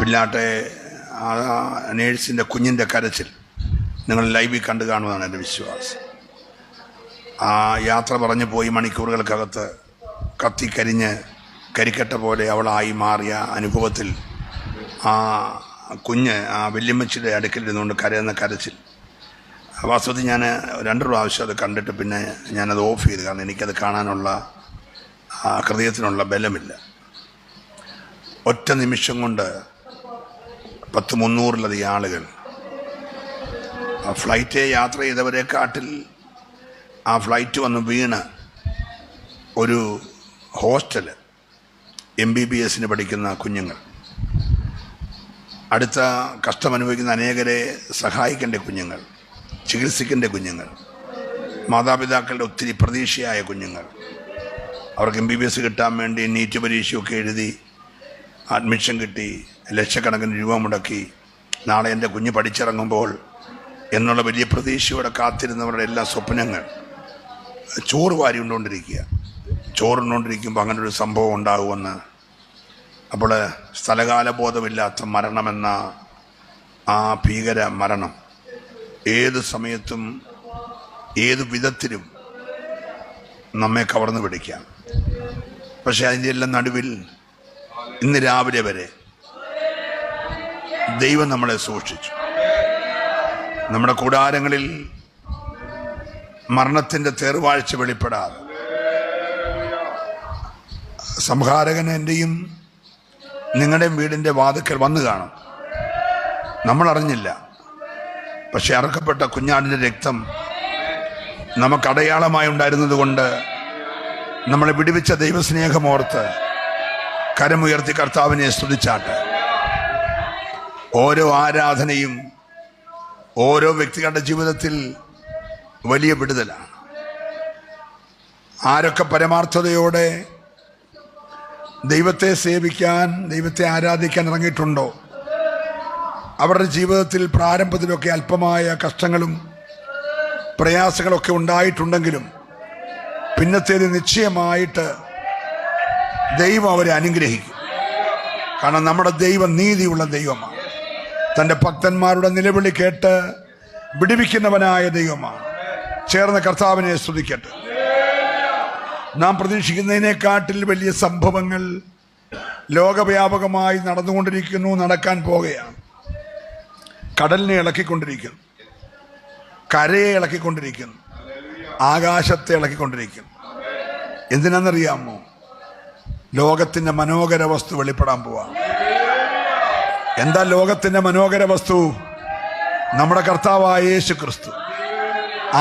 പിള്ളാട്ടെ നേഴ്സിൻ്റെ കുഞ്ഞിൻ്റെ കരച്ചിൽ നിങ്ങൾ ലൈവിൽ കണ്ടു കാണുമെന്നാണ് എൻ്റെ വിശ്വാസം. ആ യാത്ര പറഞ്ഞു പോയി മണിക്കൂറുകൾക്കകത്ത് കത്തിക്കരിഞ്ഞ് കരിക്കട്ട പോലെ അവളായി മാറിയ അനുഭവത്തിൽ ആ കുഞ്ഞ് ആ വല്യമ്മച്ചിയുടെ അടുക്കൽ ഇരുന്നുകൊണ്ട് കരയുന്ന കരച്ചിൽ, വാസ്തവത്തിൽ ഞാൻ 2 പ്രാവശ്യം അത് കണ്ടിട്ട് പിന്നെ ഞാനത് ഓഫ് ചെയ്തു. കാരണം എനിക്കത് കാണാനുള്ള ഹൃദയത്തിനുള്ള ബലമില്ല. ഒറ്റ നിമിഷം കൊണ്ട് 300-ലധികം ആളുകൾ ഫ്ലൈറ്റ് യാത്ര ചെയ്തവരെക്കാട്ടിൽ ആ ഫ്ലൈറ്റ് വന്ന് വീണ് ഒരു ഹോസ്റ്റൽ MBBS പഠിക്കുന്ന കുഞ്ഞുങ്ങൾ, അടുത്ത കഷ്ടമനുഭവിക്കുന്ന അനേകരെ സഹായിക്കേണ്ട കുഞ്ഞുങ്ങൾ, ചികിത്സിക്കേണ്ട കുഞ്ഞുങ്ങൾ, മാതാപിതാക്കളുടെ ഒത്തിരി പ്രതീക്ഷയായ കുഞ്ഞുങ്ങൾ, അവർക്ക് MBBS കിട്ടാൻ വേണ്ടി നീറ്റ് പരീക്ഷയൊക്കെ എഴുതി അഡ്മിഷൻ കിട്ടി ലക്ഷക്കണക്കിന് രൂപ മുടക്കി നാളെ എൻ്റെ കുഞ്ഞ് പഠിച്ചിറങ്ങുമ്പോൾ എന്നുള്ള വലിയ പ്രതീക്ഷയോടെ കാത്തിരുന്നവരുടെ എല്ലാ സ്വപ്നങ്ങൾ ചോറ് വാരി ചോറുകൊണ്ടിരിക്കുമ്പോൾ അങ്ങനെ ഒരു സംഭവം ഉണ്ടാകുമെന്ന്. അപ്പോൾ സ്ഥലകാല ബോധമില്ലാത്ത മരണമെന്ന ആ ഭീകര മരണം ഏത് സമയത്തും ഏത് വിധത്തിലും നമ്മെ കവർന്നു പിടിക്കാം. പക്ഷെ അതിൻ്റെ എല്ലാം നടുവിൽ ഇന്ന് രാവിലെ വരെ ദൈവം നമ്മളെ സൂക്ഷിച്ചു. നമ്മുടെ കൂടാരങ്ങളിൽ മരണത്തിൻ്റെ തേർവാഴ്ച വെളിപ്പെടാതെ സംഹാരകൻ എൻ്റെയും നിങ്ങളുടെയും വീടിൻ്റെ വാതിക്കൽ വന്നു കാണും. നമ്മളറിഞ്ഞില്ല. പക്ഷെ അറുക്കപ്പെട്ട കുഞ്ഞാടിൻ്റെ രക്തം നമുക്ക് അടയാളമായി ഉണ്ടായിരുന്നത് കൊണ്ട് നമ്മളെ വിടുവിച്ച ദൈവസ്നേഹമോർത്ത് കരമുയർത്തി കർത്താവിനെ സ്തുതിച്ചാട്ടെ. ഓരോ ആരാധനയും ഓരോ വ്യക്തികളുടെ ജീവിതത്തിൽ വലിയ വിടുതലാണ്. ആരൊക്കെ പരമാർത്ഥതയോടെ ദൈവത്തെ സേവിക്കാൻ, ദൈവത്തെ ആരാധിക്കാൻ ഇറങ്ങിയിട്ടുണ്ടോ, അവരുടെ ജീവിതത്തിൽ പ്രാരംഭത്തിലൊക്കെ അല്പമായ കഷ്ടങ്ങളും പ്രയാസങ്ങളൊക്കെ ഉണ്ടായിട്ടുണ്ടെങ്കിലും പിന്നത്തേത് നിശ്ചയമായിട്ട് ദൈവം അവരെ അനുഗ്രഹിക്കും. കാരണം നമ്മുടെ ദൈവം നീതിയുള്ള ദൈവമാണ്. തൻ്റെ ഭക്തന്മാരുടെ നിലവിളി കേട്ട് വിടുവിക്കുന്നവനായ ദൈവമാണ്. ചേർന്ന കർത്താവിനെ സ്തുതിക്കട്ടെ. നാം പ്രതീക്ഷിക്കുന്നതിനെക്കാട്ടിൽ വലിയ സംഭവങ്ങൾ ലോകവ്യാപകമായി നടന്നുകൊണ്ടിരിക്കുന്നു, നടക്കാൻ പോകുകയാണ്. കടലിനെ ഇളക്കിക്കൊണ്ടിരിക്കുന്നു, കരയെ ഇളക്കിക്കൊണ്ടിരിക്കുന്നു, ആകാശത്തെ ഇളക്കിക്കൊണ്ടിരിക്കുന്നു. എന്തിനാണെന്നറിയാമോ? ലോകത്തിൻ്റെ മനോഹര വസ്തു വെളിപ്പെടാൻ പോവാണ്. എന്താ ലോകത്തിൻ്റെ മനോഹര വസ്തു? നമ്മുടെ കർത്താവായ യേശു ക്രിസ്തു.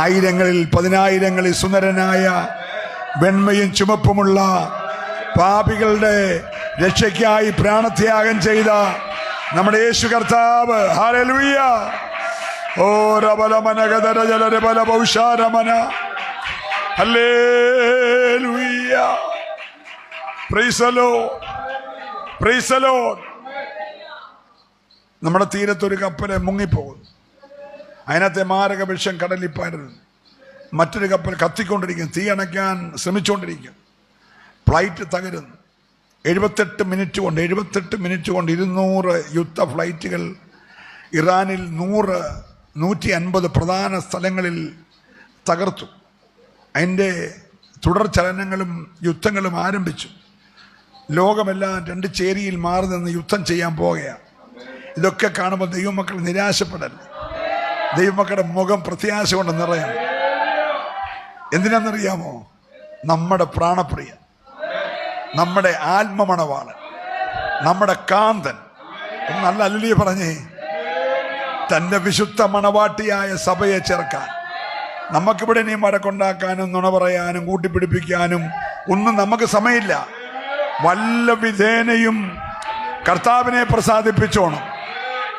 ആയിരങ്ങളിൽ 10,000-ങ്ങളിൽ സുന്ദരനായ വെണ്മയും ചുമപ്പുമുള്ള പാപികളുടെ രക്ഷയ്ക്കായി പ്രാണത്യാഗം ചെയ്ത നമ്മുടെ യേശു കർത്താവ്. ഹല്ലേലൂയ. ഓ രബലമനഗദര ജലരബല ബൗഷാരമന. Hallelujah. Praise the Lord. Praise the Lord. നമ്മുടെ തീരത്തൊരു കപ്പൽ മുങ്ങിപ്പോകുന്നു. അതിനകത്തെ മാരക വിഷം കടലിപ്പായിരുന്നു. മറ്റൊരു കപ്പൽ കത്തിക്കൊണ്ടിരിക്കുന്നു, തീ അണയ്ക്കാൻ ശ്രമിച്ചുകൊണ്ടിരിക്കുന്നു. ഫ്ലൈറ്റ് തകരുന്നു. 78 മിനിറ്റ് കൊണ്ട് 200 യുദ്ധ ഫ്ലൈറ്റുകൾ ഇറാനിൽ 150 പ്രധാന സ്ഥലങ്ങളിൽ തകർത്തു. അതിൻ്റെ തുടർ ചലനങ്ങളും യുദ്ധങ്ങളും ആരംഭിച്ചു. ലോകമെല്ലാം 2 ചേരിയിൽ മാറി നിന്ന് യുദ്ധം ചെയ്യാൻ പോകുകയാണ്. ഇതൊക്കെ കാണുമ്പോൾ ദൈവമക്കൾ നിരാശപ്പെടല്ല. ദൈവമക്കളുടെ മുഖം പ്രത്യാശ കൊണ്ട് നിറയണം. എന്തിനാണെന്നറിയാമോ? നമ്മുടെ പ്രാണപ്രിയ, നമ്മുടെ ആത്മമണവാളൻ, നമ്മുടെ കാന്തൻ, നല്ല അല്ലിയ പറഞ്ഞേ, തൻ്റെ വിശുദ്ധ മണവാട്ടിയായ സഭയെ ചേർക്കാൻ. നമുക്കിവിടെ ഇനി മരക്കൊണ്ടാക്കാനും നുണ പറയാനും കൂട്ടിപ്പിടിപ്പിക്കാനും ഒന്നും നമുക്ക് സമയമില്ല. വല്ല വിധേനയും കർത്താവിനെ പ്രസാദിപ്പിച്ചോണം.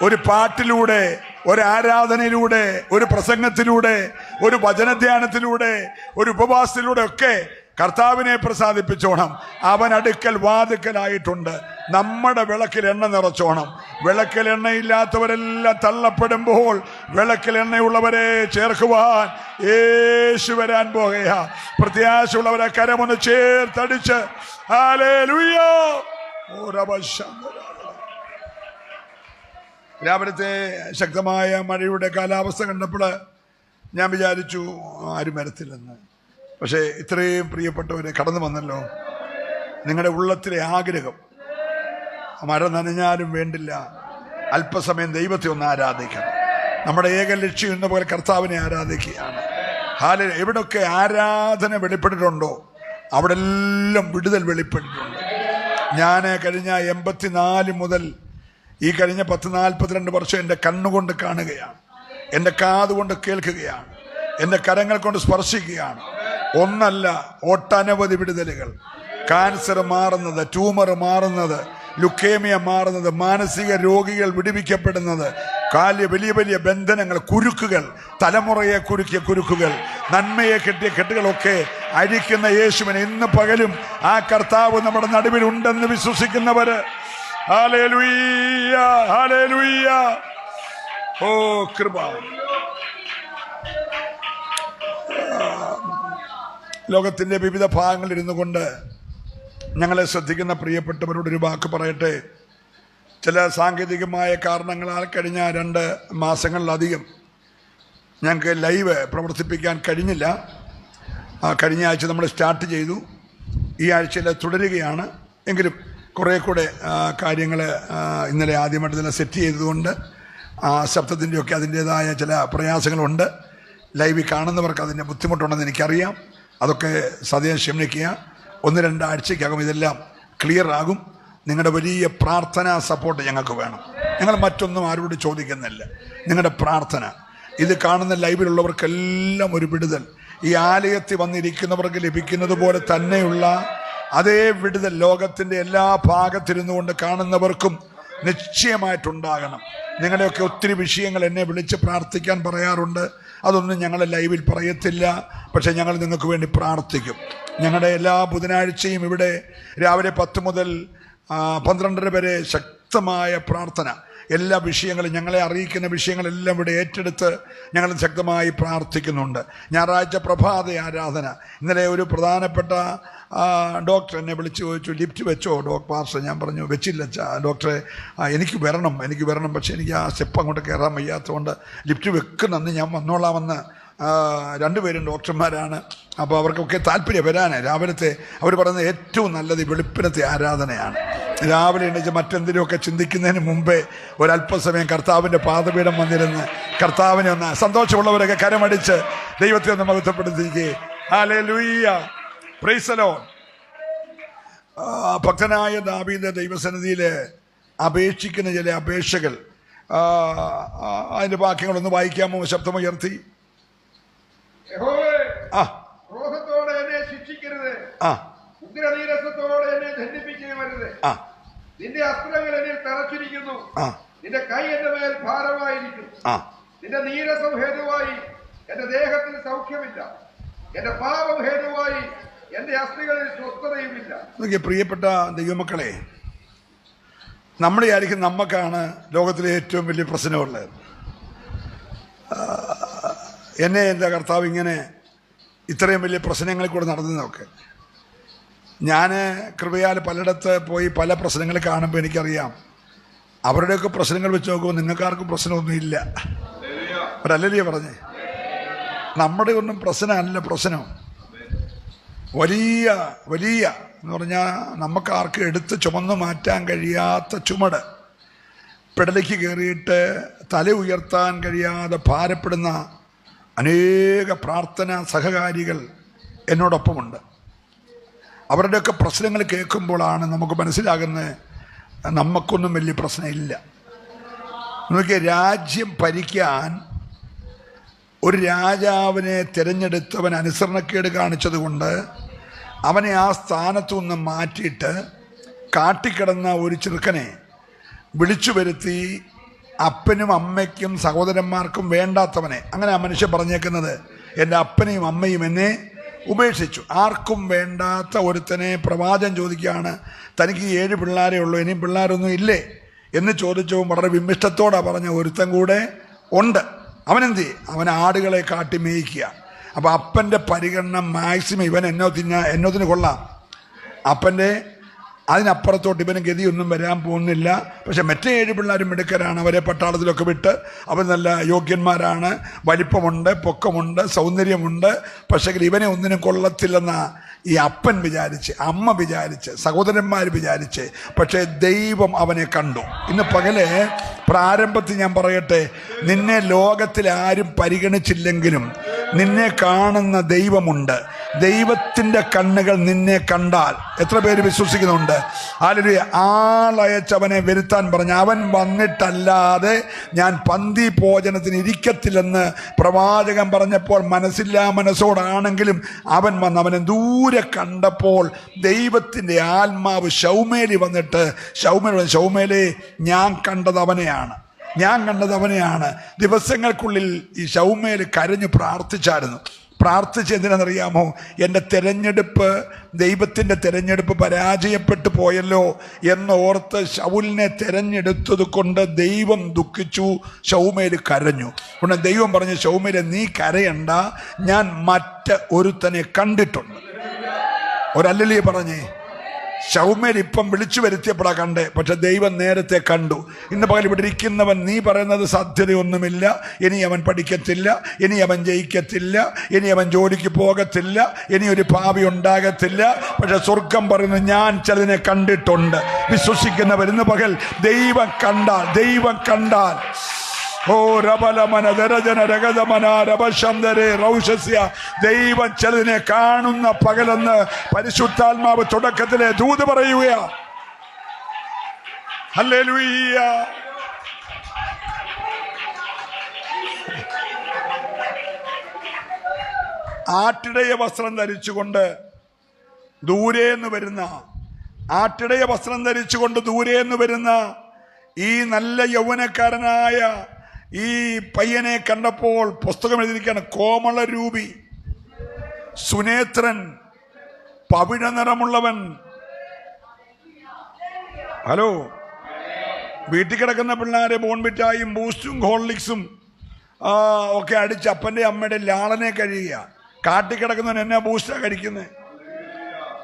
ഒരു പാട്ടിലൂടെ, ഒരു ആരാധനയിലൂടെ, ഒരു പ്രസംഗത്തിലൂടെ, ഒരു വചനധ്യാനത്തിലൂടെ, ഒരു ഉപവാസത്തിലൂടെ ഒക്കെ കർത്താവിനെ പ്രസാദിപ്പിച്ചോണം. അവൻ അടുക്കൽ വാതുക്കലായിട്ടുണ്ട്. നമ്മുടെ വിളക്കിൽ എണ്ണ നിറച്ചോണം. വിളക്കിൽ എണ്ണയില്ലാത്തവരെല്ലാം തള്ളപ്പെടുമ്പോൾ വിളക്കിൽ എണ്ണയുള്ളവരെ ചേർക്കുവാൻ യേശു വരാൻ പോകുകയാ. പ്രത്യാശയുള്ളവരെ കരമൊന്ന് ചേർത്തടിച്ച് ഹല്ലേലൂയ. രാവിലത്തെ ശക്തമായ മഴയുടെ കാലാവസ്ഥ കണ്ടപ്പോൾ ഞാൻ വിചാരിച്ചു ആരും വരത്തില്ലെന്ന്. പക്ഷേ ഇത്രയും പ്രിയപ്പെട്ടവരെ കടന്നു വന്നല്ലോ. നിങ്ങളുടെ ഉള്ളത്തിലെ ആഗ്രഹം, മഴ നനഞ്ഞാലും വേണ്ടില്ല, അല്പസമയം ദൈവത്തെ ഒന്ന് ആരാധിക്കണം. നമ്മുടെ ഏക ലക്ഷ്യം എന്ന പോലെ കർത്താവിനെ ആരാധിക്കുകയാണ്. എവിടൊക്കെ ആരാധന വെളിപ്പെട്ടിട്ടുണ്ടോ അവിടെ എല്ലാം വിടുതൽ വെളിപ്പെട്ടിട്ടുണ്ട്. ഞാൻ കഴിഞ്ഞ 84 മുതൽ ഈ കഴിഞ്ഞ 10-42 വർഷം എൻ്റെ കണ്ണുകൊണ്ട് കാണുകയാണ്, എൻ്റെ കാതുകൊണ്ട് കേൾക്കുകയാണ്, എൻ്റെ കരങ്ങൾ കൊണ്ട് സ്പർശിക്കുകയാണ്. ഒന്നല്ല, ഒട്ടനവധി വിടുതലുകൾ. ക്യാൻസർ മാറുന്നത്, ട്യൂമർ മാറുന്നത്, ലുക്കേമിയ മാറുന്നത്, മാനസിക രോഗികൾ വിടുവിക്കപ്പെടുന്നത്, വലിയ വലിയ ബന്ധനങ്ങൾ, കുരുക്കുകൾ, തലമുറയെ കുരുക്കിയ കുരുക്കുകൾ, നന്മയെ കെട്ടിയ കെട്ടുകളൊക്കെ അഴിക്കുന്ന യേശുവിനെ ഇന്ന് പകലും ആ കർത്താവ് നമ്മുടെ നടുവിൽ ഉണ്ടെന്ന് വിശ്വസിക്കുന്നവര് ഹല്ലേലൂയ, ഹല്ലേലൂയ. ഓ കൃപ. ലോകത്തിന്റെ വിവിധ ഭാഗങ്ങളിൽ ഇരുന്നു കൊണ്ട് ഞങ്ങളെ ശ്രദ്ധിക്കുന്ന പ്രിയപ്പെട്ടവരോടൊരു വാക്ക് പറയട്ടെ. ചില സാങ്കേതികമായ കാരണങ്ങളാൽ കഴിഞ്ഞ 2 മാസങ്ങളിലധികം ഞങ്ങൾക്ക് ലൈവ് പ്രവർത്തിപ്പിക്കാൻ കഴിഞ്ഞില്ല. കഴിഞ്ഞ ആഴ്ച നമ്മൾ സ്റ്റാർട്ട് ചെയ്തു, ഈ ആഴ്ചയിൽ തുടരുകയാണ്. എങ്കിലും കുറേ കൂടെ കാര്യങ്ങൾ ഇന്നലെ ആദ്യമായിട്ട് തന്നെ സെറ്റ് ചെയ്തതുകൊണ്ട് ശബ്ദത്തിൻ്റെയൊക്കെ അതിൻ്റേതായ ചില പ്രയാസങ്ങളുണ്ട്. ലൈവിൽ കാണുന്നവർക്ക് അതിൻ്റെ ബുദ്ധിമുട്ടുണ്ടെന്ന് എനിക്കറിയാം. അതൊക്കെ സദ്യം ക്ഷമിക്കുക. 1-2 ആഴ്ചയ്ക്കകം ഇതെല്ലാം ക്ലിയർ ആകും. നിങ്ങളുടെ വലിയ പ്രാർത്ഥനാ സപ്പോർട്ട് ഞങ്ങൾക്ക് വേണം. ഞങ്ങൾ മറ്റൊന്നും ആരോട് ചോദിക്കുന്നില്ല, നിങ്ങളുടെ പ്രാർത്ഥന. ഇത് കാണുന്ന ലൈവിലുള്ളവർക്കെല്ലാം ഒരു വിടുതൽ ഈ ആലയത്തിൽ വന്നിരിക്കുന്നവർക്ക് ലഭിക്കുന്നത് പോലെ തന്നെയുള്ള അതേ വിടുതൽ ലോകത്തിൻ്റെ എല്ലാ ഭാഗത്തിരുന്നു കൊണ്ട് കാണുന്നവർക്കും നിശ്ചയമായിട്ടുണ്ടാകണം. നിങ്ങളുടെയൊക്കെ ഒത്തിരി വിഷയങ്ങൾ എന്നെ വിളിച്ച് പ്രാർത്ഥിക്കാൻ പറയാറുണ്ട്. അതൊന്നും ഞങ്ങൾ ലൈവിൽ പറയത്തില്ല, പക്ഷേ ഞങ്ങൾ നിങ്ങൾക്ക് വേണ്ടി പ്രാർത്ഥിക്കും. ഞങ്ങളുടെ എല്ലാ ബുധനാഴ്ചയും ഇവിടെ രാവിലെ 10 മുതൽ 12:30 വരെ ശക്തമായ പ്രാർത്ഥന. എല്ലാ വിഷയങ്ങളും ഞങ്ങളെ അറിയിക്കുന്ന വിഷയങ്ങളെല്ലാം ഇവിടെ ഏറ്റെടുത്ത് ഞങ്ങൾ ശക്തമായി പ്രാർത്ഥിക്കുന്നുണ്ട്. ഞായറാഴ്ച പ്രഭാത ആരാധന. ഇന്നലെ ഒരു പ്രധാനപ്പെട്ട ഡോക്ടർ എന്നെ വിളിച്ച് ചോദിച്ചു, ലിഫ്റ്റ് വെച്ചോ പാസ്റ്റർ? ഞാൻ പറഞ്ഞു വെച്ചില്ല ഡോക്ടറെ, എനിക്ക് വരണം, പക്ഷേ എനിക്ക് ആ സ്റ്റെപ്പ് അങ്ങോട്ട് കയറാൻ വയ്യാത്തതുകൊണ്ട് ലിഫ്റ്റ് വെക്കുന്നെന്ന് ഞാൻ വന്നോളാമെന്ന്. 2 പേരും ഡോക്ടർമാരാണ്. അപ്പോൾ അവർക്കൊക്കെ താല്പര്യം വരാൻ. രാവിലത്തെ അവർ പറയുന്നത് ഏറ്റവും നല്ലത് വെളുപ്പിനത്തെ ആരാധനയാണ്. രാവിലെ എണീച്ച് മറ്റെന്തിനുമൊക്കെ ചിന്തിക്കുന്നതിന് മുമ്പേ ഒരല്പസമയം കർത്താവിൻ്റെ പാദപീഠം വന്നിരുന്ന് കർത്താവിനെ ഒന്ന്, സന്തോഷമുള്ളവരൊക്കെ കരമടിച്ച് ദൈവത്തെ ഒന്ന് മഹത്വപ്പെടുത്തിക്കേ. Hallelujah, praise the Lord. ഭക്തനായ ദാവീദ് ദൈവസന്നിധിയിൽ അപേക്ഷിക്കുന്ന ചില അപേക്ഷകൾ, അതിൻ്റെ വാക്യങ്ങളൊന്ന് വായിക്കാമോ? ശബ്ദമുയർത്തി. ക്രോധത്തോടെ എന്നെ ശിക്ഷിക്കരുത്, ഉഗ്രനീരസത്തോടെ എന്നെ ദണ്ഡിപ്പിക്കരുത്. നിന്റെ അസ്ത്രങ്ങൾ എന്നിൽ തറച്ചിരിക്കുന്നു, നിന്റെ കൈ എന്റെ മേൽ ഭാരമായിരിക്കും. നിന്റെ നീരസം ഹേതുവായി എന്റെ ദേഹത്തിന് സൗഖ്യമില്ല, എന്റെ പാപം ഹേതുവായി എന്റെ അസ്ഥികളിൽ സ്വസ്ഥതയുമില്ല. പ്രിയപ്പെട്ട ദൈവമക്കളെ, നമ്മുടെ ആയിരിക്കും നമുക്കാണ് ലോകത്തിലെ ഏറ്റവും വലിയ പ്രശ്നമുള്ളത്. എന്നെ എന്താ കർത്താവ് ഇങ്ങനെ ഇത്രയും വലിയ പ്രശ്നങ്ങളിൽ കൂടെ നടന്നതൊക്കെ? ഞാൻ കൃപയാൽ പലയിടത്ത് പോയി പല പ്രശ്നങ്ങൾ കാണുമ്പോൾ എനിക്കറിയാം അവരുടെയൊക്കെ പ്രശ്നങ്ങൾ വെച്ച് നോക്കുമ്പോൾ നിങ്ങൾക്കാർക്കും പ്രശ്നമൊന്നുമില്ല. അവരല്ലേ പറഞ്ഞേ? നമ്മുടെ ഒന്നും പ്രശ്നമല്ല. പ്രശ്നം വലിയ വലിയ എന്ന് പറഞ്ഞാൽ നമുക്കാർക്കും എടുത്ത് ചുമന്ന് മാറ്റാൻ കഴിയാത്ത ചുമട്, പെടലേക്ക് കയറിയിട്ട് തല ഉയർത്താൻ കഴിയാതെ ഭാരപ്പെടുന്ന അനേക പ്രാർത്ഥന സഹകാരികൾ എന്നോടൊപ്പമുണ്ട്. അവരുടെയൊക്കെ പ്രശ്നങ്ങൾ കേൾക്കുമ്പോഴാണ് നമുക്ക് മനസ്സിലാകുന്നത് നമുക്കൊന്നും വലിയ പ്രശ്നമില്ല. നമുക്ക് രാജ്യം ഭരിക്കാൻ ഒരു രാജാവിനെ തിരഞ്ഞെടുത്തവൻ അനുസരണക്കേട് കാണിച്ചതുകൊണ്ട് അവനെ ആ സ്ഥാനത്തു നിന്ന് മാറ്റിയിട്ട് കാട്ടിക്കിടന്ന ഒരു ചെറുക്കനെ വിളിച്ചു വരുത്തി അപ്പനും അമ്മയ്ക്കും സഹോദരന്മാർക്കും വേണ്ടാത്തവനെ, അങ്ങനെ ആ മനുഷ്യൻ പറഞ്ഞേക്കുന്നത്, എൻ്റെ അപ്പനെയും അമ്മയും എന്നെ ഉപേക്ഷിച്ചു. ആർക്കും വേണ്ടാത്ത ഒരുത്തനെ പ്രവാചകൻ ചോദിക്കുകയാണ്, തനിക്ക് 7 പിള്ളേരേ ഉള്ളൂ, ഇനിയും പിള്ളേരൊന്നും ഇല്ലേ എന്ന് ചോദിച്ചവും വളരെ വിമിഷ്ടത്തോടെ പറഞ്ഞ ഒരുത്തൻ കൂടെ ഉണ്ട്. അവനെന്ത്? അവൻ ആടുകളെ കാട്ടി മേയിക്കുക. അപ്പോൾ അപ്പൻ്റെ പരിഗണന മാക്സിമം ഇവൻ എന്നോത്തിന് കൊള്ളാം. അതിനപ്പുറത്തോട്ട് ഇവന് ഗതിയൊന്നും വരാൻ പോകുന്നില്ല. പക്ഷെ മറ്റേ 7 പിള്ളേരും മിടുക്കരാണ്. അവരെ പട്ടാളത്തിലൊക്കെ വിട്ട് അവർ നല്ല യോഗ്യന്മാരാണ്, വലിപ്പമുണ്ട്, പൊക്കമുണ്ട്, സൗന്ദര്യമുണ്ട്. പക്ഷേ ഇവനെ ഒന്നിനും കൊള്ളത്തില്ലെന്ന ഈ അപ്പൻ വിചാരിച്ച്, അമ്മ വിചാരിച്ച്, സഹോദരന്മാർ വിചാരിച്ച്. പക്ഷേ ദൈവം അവനെ കണ്ടു. ഇന്ന് പകല് പ്രാരംഭത്തിൽ ഞാൻ പറയട്ടെ, നിന്നെ ലോകത്തിൽ ആരും പരിഗണിച്ചില്ലെങ്കിലും നിന്നെ കാണുന്ന ദൈവമുണ്ട്. ദൈവത്തിൻ്റെ കണ്ണുകൾ നിന്നെ കണ്ടാൽ എത്ര പേര് വിശ്വസിക്കുന്നുണ്ട്? ഹല്ലേലൂയ. ആളയച്ചവനെ വരുത്താൻ പറഞ്ഞു. അവൻ വന്നിട്ടല്ലാതെ ഞാൻ പന്തി ഭോജനത്തിന് ഇരിക്കത്തില്ലെന്ന് പ്രവാചകൻ പറഞ്ഞപ്പോൾ മനസ്സില്ലാ മനസ്സോടാണെങ്കിലും അവൻ വന്ന് അവനെ ദൂരെ കണ്ടപ്പോൾ ദൈവത്തിൻ്റെ ആത്മാവ് ശൗമേലി വന്നിട്ട് ശൗമേലേ ഞാൻ കണ്ടത് അവനെയാണ്, ഞാൻ കണ്ടത് അവനെയാണ്. ദിവസങ്ങൾക്കുള്ളിൽ ഈ ശൗമേല് കരഞ്ഞു പ്രാർത്ഥിച്ചായിരുന്നു. പ്രാർത്ഥിച്ച് എന്തിനാണെന്നറിയാമോ? എൻ്റെ തെരഞ്ഞെടുപ്പ്, ദൈവത്തിൻ്റെ തെരഞ്ഞെടുപ്പ് പരാജയപ്പെട്ടു പോയല്ലോ എന്നോർത്ത് ശൗലിനെ തെരഞ്ഞെടുത്തത് കൊണ്ട് ദൈവം ദുഃഖിച്ചു. ശൗമേല് കരഞ്ഞു. ഉടനെ ദൈവം പറഞ്ഞു, ശൗമേലെ നീ കരയണ്ട, ഞാൻ ഒരുത്തനെ കണ്ടിട്ടുണ്ട്. ഒരല്ലേ പറഞ്ഞേ. ശൗമേൽ ഇപ്പം വിളിച്ചു വരുത്തിയപ്പോഴാണ് കണ്ടേ, പക്ഷെ ദൈവം നേരത്തെ കണ്ടു. ഇന്ന് പകൽ ഇവിടെ ഇരിക്കുന്നവൻ നീ പറയുന്നത് സാധ്യതയൊന്നുമില്ല, ഇനി അവൻ പഠിക്കത്തില്ല, ഇനി അവൻ ജയിക്കത്തില്ല, ഇനി അവൻ ജോലിക്ക് പോകത്തില്ല, ഇനി ഒരു ഭാവി ഉണ്ടാകത്തില്ല. പക്ഷെ സ്വർഗം പറയുന്നു ഞാൻ ചിലതിനെ കണ്ടിട്ടുണ്ട്. വിശ്വസിക്കുന്നവർ ഇന്ന് പകൽ ദൈവം കണ്ടാൽ ഓ രബലമന ദരജന രഗതമന രബശന്തരെ റൗഷസ്യ, ദൈവം ചിലതിനെ കാണുന്ന പകലെന്ന് പരിശുദ്ധാത്മാവ് തുടക്കത്തിലെ ദൂത് പറയുകയാ. ഹല്ലേലൂയ. ആട്ടിടയ വസ്ത്രം ധരിച്ചുകൊണ്ട് ദൂരേന്ന് വരുന്ന ഈ നല്ല യൗവനക്കാരനായ ഈ പയ്യനെ കണ്ടപ്പോൾ പുസ്തകം എഴുതിയിരിക്കുകയാണ്. കോമളരൂപി, സുനേത്രൻ, പവിഴ നിറമുള്ളവൻ. ഹലോ, വീട്ടിൽ കിടക്കുന്ന പിള്ളേരെ ബോൺവിറ്റായും ബൂസ്റ്റും ഹോർലിക്സും ഒക്കെ അടിച്ച് അപ്പൻ്റെ അമ്മയുടെ ലാളനെ കഴിയുക. കാട്ടിക്കിടക്കുന്നവൻ എന്നാ ബൂസ്റ്റാ കഴിക്കുന്നത്?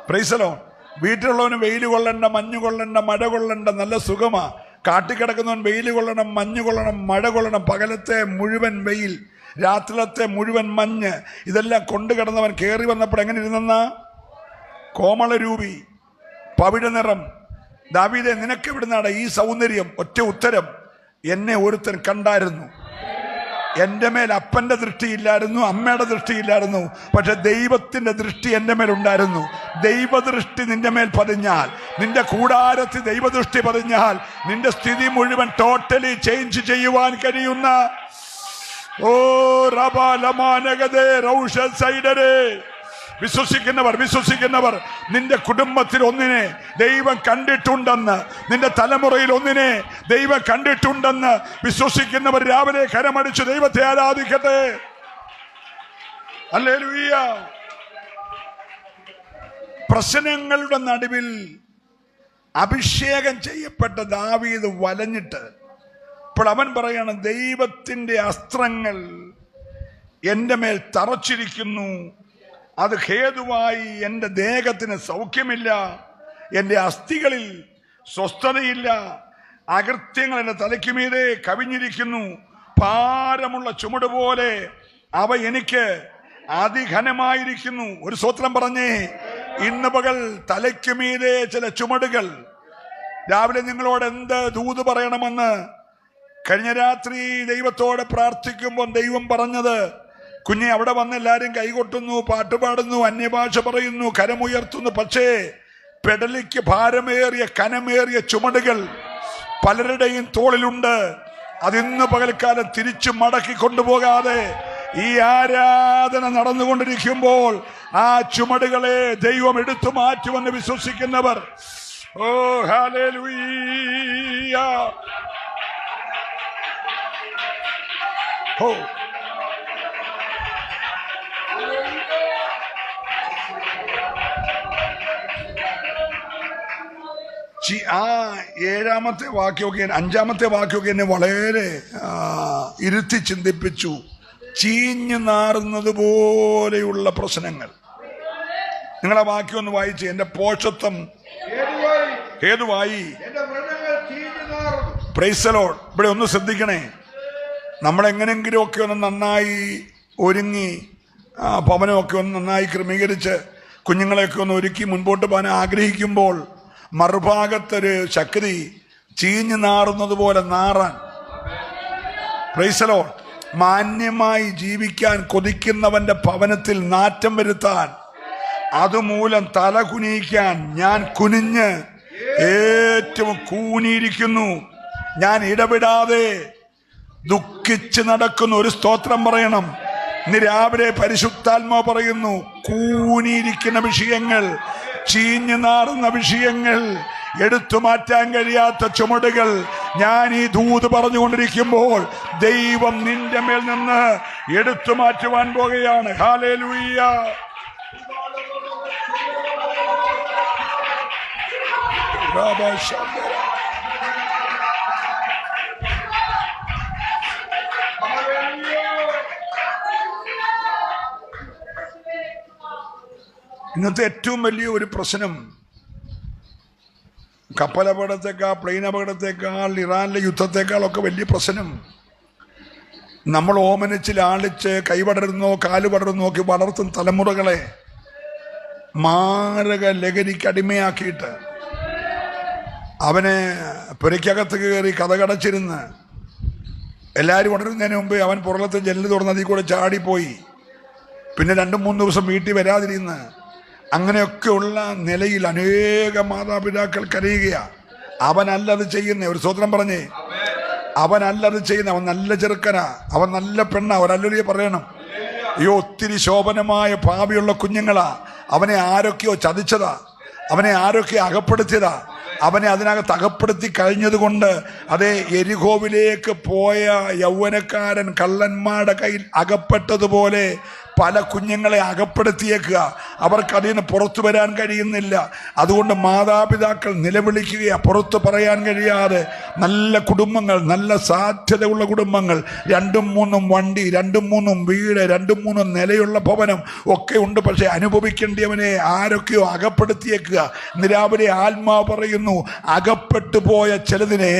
Price the Lord. വീട്ടിലുള്ളവന് വെയിൽ കൊള്ളണ്ട, മഞ്ഞ് കൊള്ളണ്ട, മഴ കൊള്ളണ്ട, നല്ല സുഖമാ. കാട്ടിക്കിടക്കുന്നവൻ വെയിൽ കൊള്ളണം, മഞ്ഞ് കൊള്ളണം, മഴ കൊള്ളണം. പകലത്തെ മുഴുവൻ വെയിൽ, രാത്രിലത്തെ മുഴുവൻ മഞ്ഞ്, ഇതെല്ലാം കൊണ്ടു കിടന്നവൻ കയറി വന്നപ്പോൾ എങ്ങനെ ഇരുന്നെന്ന? കോമളരൂപി, പവിഴ നിറം. ദാവീദേ, നിനക്ക് എവിടുന്നാണ് ഈ സൗന്ദര്യം? ഒറ്റ ഉത്തരം, എന്നെ ഒരുത്തൻ കണ്ടായിരുന്നു. എൻ്റെ മേൽ അപ്പൻ്റെ ദൃഷ്ടിയില്ലായിരുന്നു, അമ്മയുടെ ദൃഷ്ടിയില്ലായിരുന്നു, പക്ഷെ ദൈവത്തിൻ്റെ ദൃഷ്ടി എൻ്റെ മേലുണ്ടായിരുന്നു. ദൈവദൃഷ്ടി നിന്റെ മേൽ പതിഞ്ഞാൽ, നിന്റെ കൂടാരത്തിൽ ദൈവദൃഷ്ടി പതിഞ്ഞാൽ നിന്റെ സ്ഥിതി മുഴുവൻ ടോട്ടലി ചേഞ്ച് ചെയ്യുവാൻ കഴിയുന്ന ഓ റബലമാനഗദേ റൗഷസൈഡരേ. വിശ്വസിക്കുന്നവർ നിന്റെ കുടുംബത്തിൽ ഒന്നിനെ ദൈവം കണ്ടിട്ടുണ്ടെന്ന്, നിന്റെ തലമുറയിൽ ഒന്നിനെ ദൈവം കണ്ടിട്ടുണ്ടെന്ന് വിശ്വസിക്കുന്നവർ രാവിലെ കരമടിച്ച് ദൈവത്തെ ആരാധിക്കട്ടെ. ഹല്ലേലൂയ. പ്രശ്നങ്ങളുടെ നടുവിൽ അഭിഷേകം ചെയ്യപ്പെട്ട ദാവീദ് വലഞ്ഞിട്ട് ഇപ്പോൾ അവൻ പറയാണ്, ദൈവത്തിൻ്റെ അസ്ത്രങ്ങൾ എൻ്റെ മേൽ തറച്ചിരിക്കുന്നു, അത് ഹേതുവായി എൻ്റെ ദേഹത്തിന് സൗഖ്യമില്ല, എൻ്റെ അസ്ഥികളിൽ സ്വസ്ഥതയില്ല, അകൃത്യങ്ങൾ എൻ്റെ തലയ്ക്കുമീതെ കവിഞ്ഞിരിക്കുന്നു, ഭാരമുള്ള ചുമട് പോലെ അവ എനിക്ക് അതിഘനമായിരിക്കുന്നു. ഒരു സ്തോത്രം പറഞ്ഞേ. ഇന്ന് പകൽ തലയ്ക്കുമീതെ ചില ചുമടുകൾ. രാവിലെ നിങ്ങളോട് എന്ത് ദൂത് പറയണമെന്ന് കഴിഞ്ഞ രാത്രി ദൈവത്തോടെ പ്രാർത്ഥിക്കുമ്പോൾ ദൈവം പറഞ്ഞത്, കുഞ്ഞെ അവിടെ വന്ന് എല്ലാവരും കൈകൊട്ടുന്നു, പാട്ടുപാടുന്നു, അന്യഭാഷ പറയുന്നു, കരമുയർത്തുന്നു, പക്ഷേ പെടലിക്ക് ഭാരമേറിയ കനമേറിയ ചുമടുകൾ പലരുടെയും തോളിലുണ്ട്. അതിന്ന് പകൽക്കാലം തിരിച്ചു മടക്കി കൊണ്ടുപോകാതെ ഈ ആരാധന നടന്നുകൊണ്ടിരിക്കുമ്പോൾ ആ ചുമടുകളെ ദൈവം എടുത്തു മാറ്റുമെന്ന് വിശ്വസിക്കുന്നവർ ഓ ഹല്ലേലൂയ. ഓ ആ 7-ാമത്തെ വാക്യമൊക്കെ 5-ാമത്തെ വാക്യമൊക്കെ എന്നെ വളരെ ഇരുത്തി ചിന്തിപ്പിച്ചു. ചീഞ്ഞു നാറുന്നത് പോലെയുള്ള പ്രശ്നങ്ങൾ. നിങ്ങളാ വാക്യം ഒന്ന് വായിച്ച്. എന്റെ പോഷത്വം ഹേതുവായി. എന്റെ വ്രണങ്ങൾ ചീഞ്ഞു നാറുന്നു. Price the Lord. ഇവിടെ ഒന്ന് ശ്രദ്ധിക്കണേ, നമ്മളെങ്ങനെങ്കിലും ഒക്കെ ഒന്ന് നന്നായി ഒരുങ്ങി ഭവനമൊക്കെ ഒന്ന് നന്നായി ക്രമീകരിച്ച് കുഞ്ഞുങ്ങളെയൊക്കെ ഒന്ന് ഒരുക്കി മുൻപോട്ട് പോകാൻ ആഗ്രഹിക്കുമ്പോൾ മറുഭാഗത്തൊരു ശക്തി ചീഞ്ഞു നാറുന്നത് പോലെ നാറാൻ. Price the Lord. മാന്യമായി ജീവിക്കാൻ കൊതിക്കുന്നവന്റെ ഭവനത്തിൽ നാറ്റം വരുത്താൻ, അതുമൂലം തല കുനിയിക്കാൻ ഞാൻ കുനിഞ്ഞ് ഏറ്റവും കൂനിയിരിക്കുന്നു. ഞാൻ ഇടപെടാതെ ദുഃഖിച്ച് നടക്കുന്ന ഒരു സ്തോത്രം പറയണം. ഇന്ന് രാവിലെ പരിശുദ്ധാത്മാവ് പറയുന്നു, കൂനിയിരിക്കുന്ന വിഷയങ്ങൾ, ചീഞ്ഞു നാറുന്ന വിഷയങ്ങൾ, എടുത്തു മാറ്റാൻ കഴിയാത്ത ചുമടുകൾ, ഞാൻ ഈ ദൂത് പറഞ്ഞുകൊണ്ടിരിക്കുമ്പോൾ ദൈവം നിന്റെ മേൽ നിന്ന് എടുത്തു മാറ്റുവാൻ പോകുകയാണ്. ഹല്ലേലൂയ. ഇന്നത്തെ ഏറ്റവും വലിയ ഒരു പ്രശ്നം, കപ്പലപകടത്തെക്കാൾ, പ്ലെയിൻ അപകടത്തെക്കാൾ, ഇറാനിലെ യുദ്ധത്തെക്കാളൊക്കെ വലിയ പ്രശ്നം, നമ്മൾ ഓമനിച്ച് ലാളിച്ച് കൈപടരുന്നോ കാല് പടരുന്നോ നോക്കി വളർത്തും തലമുറകളെ മാരക ലഹരിക്ക് അടിമയാക്കിയിട്ട് അവനെ പുരയ്ക്കകത്ത് കയറി കഥകടച്ചിരുന്ന് എല്ലാവരും ഉണരുന്നതിന് മുമ്പ് അവൻ പുറലത്തെ ജനല് തുറന്ന് അതിൽ കൂടെ ചാടിപ്പോയി, പിന്നെ 2-3 ദിവസം വീട്ടിൽ വരാതിരുന്ന്, അങ്ങനെയൊക്കെയുള്ള നിലയിൽ അനേക മാതാപിതാക്കൾ കരയുകയാണ്. അവനല്ലത് ചെയ്യുന്ന ഒരു സ്വതന്ത്രം പറഞ്ഞേ, അവനല്ലത് ചെയ്യുന്ന, അവൻ നല്ല ചെറുക്കനാ, അവൻ നല്ല പെണ്ണാ, ഒരല്ലെ പറയണം. അയ്യോ, ഒത്തിരി ശോഭനമായ ഭാവിയുള്ള കുഞ്ഞുങ്ങളാ. അവനെ ആരൊക്കെയോ ചതിച്ചതാ, അവനെ ആരൊക്കെയോ അകപ്പെടുത്തിയതാ, അവനെ അതിനകത്ത് അകപ്പെടുത്തി കഴിഞ്ഞതുകൊണ്ട് അതേ എരിഹോവിലേക്ക് പോയ യൗവനക്കാരൻ കള്ളന്മാരുടെ കയ്യിൽ അകപ്പെട്ടതുപോലെ പല കുഞ്ഞുങ്ങളെ അകപ്പെടുത്തിയേക്കുക. അവർക്ക് അതിൽ നിന്ന് പുറത്തു വരാൻ കഴിയുന്നില്ല. അതുകൊണ്ട് മാതാപിതാക്കൾ നിലവിളിക്കുക, പുറത്തു പറയാൻ കഴിയാതെ. നല്ല കുടുംബങ്ങൾ, നല്ല സാധ്യതയുള്ള കുടുംബങ്ങൾ, 2-3 വണ്ടി, 2-3 വീട്, 2-3 നിലയുള്ള ഭവനം ഒക്കെ ഉണ്ട്. പക്ഷെ അനുഭവിക്കേണ്ടിയവനെ ആരൊക്കെയോ അകപ്പെടുത്തിയേക്കുക. ഇന്ന് രാവിലെ ആത്മാവ് പറയുന്നു, അകപ്പെട്ടു പോയ ചിലതിനെ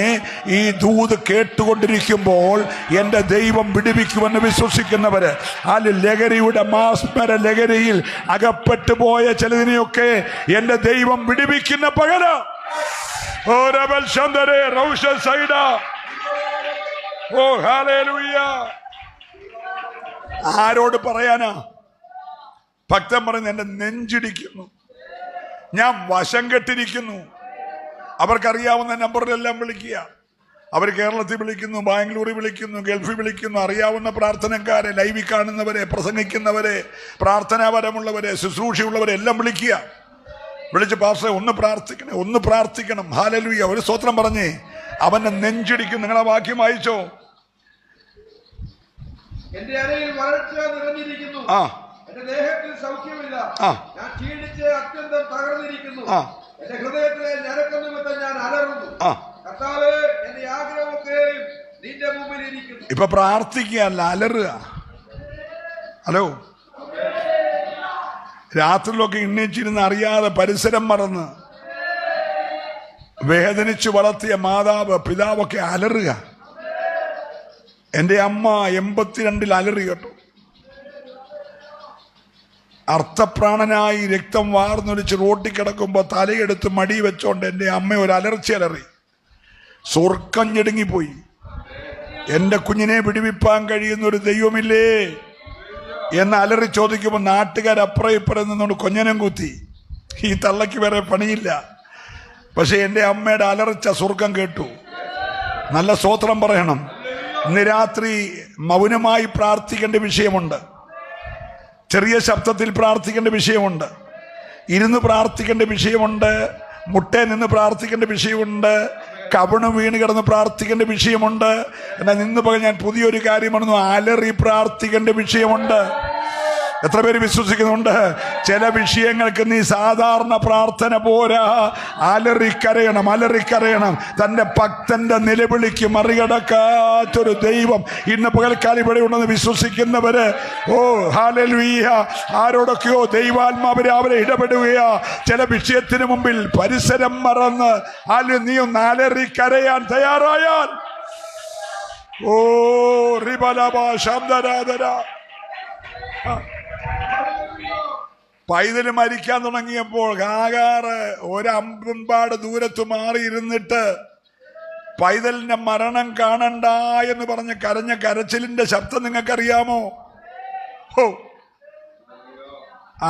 ഈ ദൂത് കേട്ടുകൊണ്ടിരിക്കുമ്പോൾ എൻ്റെ ദൈവം വിടുവിക്കുമെന്ന് വിശ്വസിക്കുന്നവര്, ആ ലഹരിയുടെ മാസ്മര ലഹരിയിൽ അകപ്പെട്ടു പോയ ചിലതിനെയൊക്കെ എൻ്റെ ദൈവം വിടുവിക്കുന്ന പകരം ആരോട് പറയാനാ? ഭക്തൻ പറയുന്നു, എൻ്റെ നെഞ്ചിടിക്കുന്നു, ഞാൻ വശം കെട്ടിരിക്കുന്നു. അവർക്കറിയാവുന്ന നമ്പറിലെല്ലാം വിളിക്കുക. അവർ കേരളത്തിൽ വിളിക്കുന്നു, ബാംഗ്ലൂരിൽ വിളിക്കുന്നു, ഗൾഫിൽ വിളിക്കുന്നു. അറിയാവുന്ന പ്രാർത്ഥനക്കാരെ, ലൈവിൽ കാണുന്നവരെ, പ്രസംഗിക്കുന്നവരെ, പ്രാർത്ഥനാപരമുള്ളവരെ, ശുശ്രൂഷയുള്ളവരെ എല്ലാം വിളിക്കുക. വിളിച്ച് പാസ്റ്ററെ ഒന്ന് പ്രാർത്ഥിക്കണം. ഹല്ലേലൂയ. ഒരു സ്തോത്രം പറഞ്ഞേ. അവന്റെ നെഞ്ചിടിക്കും. നിങ്ങളെ വാക്യം വായിച്ചോ? എന്റെ അരയിൽ വരൾച്ച നിറഞ്ഞിരിക്കുന്നു, എന്റെ ദേഹത്തിൽ സൗഖ്യമില്ല, ഞാൻ ക്ഷീണിച്ച് അത്യന്തം തകർന്നിരിക്കുന്നു, എന്റെ ഹൃദയത്തിലെ ഞരക്കം നിമിത്തം ഞാൻ അലറുന്നു. കർത്താവേ, എന്റെ ആഗ്രഹമൊക്കെയും നിന്റെ മുമ്പിൽ ഇരിക്കുന്നു. ഇപ്പൊ പ്രാർത്ഥിക്കുകയല്ല, അലറുക. ഹലോ, രാത്രിയിലൊക്കെ എണ്ണീച്ചിരുന്ന് അറിയാതെ പരിസരം മറന്ന് വേദനിച്ചു വളർത്തിയ മാതാവ് പിതാവൊക്കെ അലറുക. എൻ്റെ അമ്മ 82 അലറി കേട്ടോ. അർത്ഥപ്രാണനായി രക്തം വാർന്നൊലിച്ച് റോട്ടിൽ കിടക്കുമ്പോൾ തലയെടുത്ത് മടി വെച്ചോണ്ട് എൻ്റെ അമ്മ ഒരു അലർച്ച അലറി. സ്വർക്കം ഞെടുങ്ങിപ്പോയി. എൻ്റെ കുഞ്ഞിനെ വിടുവിപ്പാൻ കഴിയുന്ന ഒരു ദൈവമില്ലേ എന്ന് അലറി ചോദിക്കുമ്പോൾ നാട്ടുകാരപ്പുറം ഇപ്പുറം നിന്നുകൊണ്ട് കൊഞ്ഞനം കുത്തി. ഈ തള്ളയ്ക്ക് വേറെ പണിയില്ല. പക്ഷെ എൻ്റെ അമ്മയുടെ അലർച്ച സ്വർഗം കേട്ടു. നല്ല സ്തോത്രം പറയണം. ഇന്ന് രാത്രി മൗനമായി പ്രാർത്ഥിക്കേണ്ട വിഷയമുണ്ട്, ചെറിയ ശബ്ദത്തിൽ പ്രാർത്ഥിക്കേണ്ട വിഷയമുണ്ട്, ഇരുന്ന് പ്രാർത്ഥിക്കേണ്ട വിഷയമുണ്ട്, മുട്ടേ നിന്ന് പ്രാർത്ഥിക്കേണ്ട വിഷയമുണ്ട്, കവണ് വീണ് കിടന്ന് പ്രാർത്ഥിക്കേണ്ട വിഷയമുണ്ട്. എന്നാൽ നിന്ന് പകൽ ഞാൻ പുതിയൊരു കാര്യമാണെന്ന് അലറി പ്രാർത്ഥിക്കേണ്ട വിഷയമുണ്ട്. എത്ര പേര് വിശ്വസിക്കുന്നുണ്ട്? ചില വിഷയങ്ങൾക്ക് നീ സാധാരണ പ്രാർത്ഥന പോരാ, അലറിക്കരയണം, അലറിക്കരയണം. തൻ്റെ ഭക്തന്റെ നിലവിളിക്ക് മറികടക്കാത്തൊരു ദൈവം ഇന്ന് പകൽക്കാലം ഇവിടെ ഉണ്ടെന്ന് വിശ്വസിക്കുന്നവര്, ഓ ഹല്ലേലൂയ, ആരോടൊക്കെയോ ദൈവാത്മാവരെ അവരെ ഇടപെടുകയാ. ചില വിഷയത്തിന് മുമ്പിൽ പരിസരം മറന്ന് നീ ഒന്ന് അലറിക്കരയാൻ തയ്യാറായാൽ, ഓ റിബലബ ശബ്ദരാധര. പൈതല് മരിക്കാൻ തുടങ്ങിയപ്പോൾ ഹാഗാറ് ഒരമ്പാട് ദൂരത്ത് മാറിയിരുന്നിട്ട് പൈതലിന്റെ മരണം കാണണ്ട എന്ന് പറഞ്ഞ് കരഞ്ഞ കരച്ചിലിന്റെ ശബ്ദം നിങ്ങൾക്കറിയാമോ? ഓ,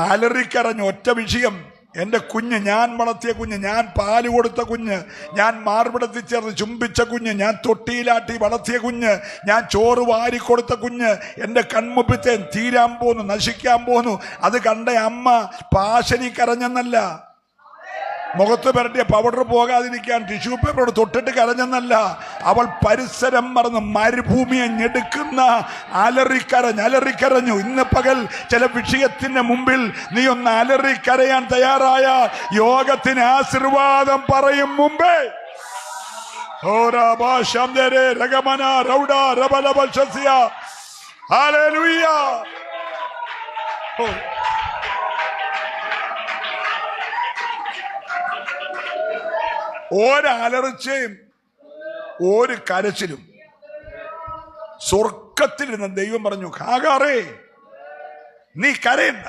അലറിക്കരഞ്ഞു. ഒറ്റ വിഷയം, എൻ്റെ കുഞ്ഞ്, ഞാൻ വളർത്തിയ കുഞ്ഞ്, ഞാൻ പാല് കൊടുത്ത കുഞ്ഞ്, ഞാൻ മാർവിടത്തിൽ ചേർന്ന് ചുംബിച്ച കുഞ്ഞ്, ഞാൻ തൊട്ടിയിലാട്ടി വളർത്തിയ കുഞ്ഞ്, ഞാൻ ചോറ് വാരിക്കൊടുത്ത കുഞ്ഞ് എൻ്റെ കൺമുമ്പിത്തെ തീരാൻ പോന്നു, നശിക്കാൻ പോന്നു. അത് കണ്ട അമ്മ പാശനി കരഞ്ഞെന്നല്ല, മുഖത്ത് പുരട്ടിയ പൗഡർ പോകാതിരിക്കാൻ ടിഷ്യൂ പേപ്പറോട് തൊട്ടിട്ട് കരഞ്ഞെന്നല്ല, അവൾ പരിസരം മറന്ന് മരുഭൂമിയെ ഞെടുക്കുന്ന അലറിക്കരഞ്ഞു. ഇന്ന് പകൽ ചില വിഷയത്തിന് മുമ്പിൽ നീ ഒന്ന് അലറിക്കരയാൻ തയ്യാറായ യോഗത്തിന് ആശീർവാദം പറയും മുമ്പേ, ഒരലർച്ചയും ഒരു കരച്ചിലും. സ്വർഗത്തിലിരുന്ന ദൈവം പറഞ്ഞു, ഹാഗാറേ നീ കരയണ്ട,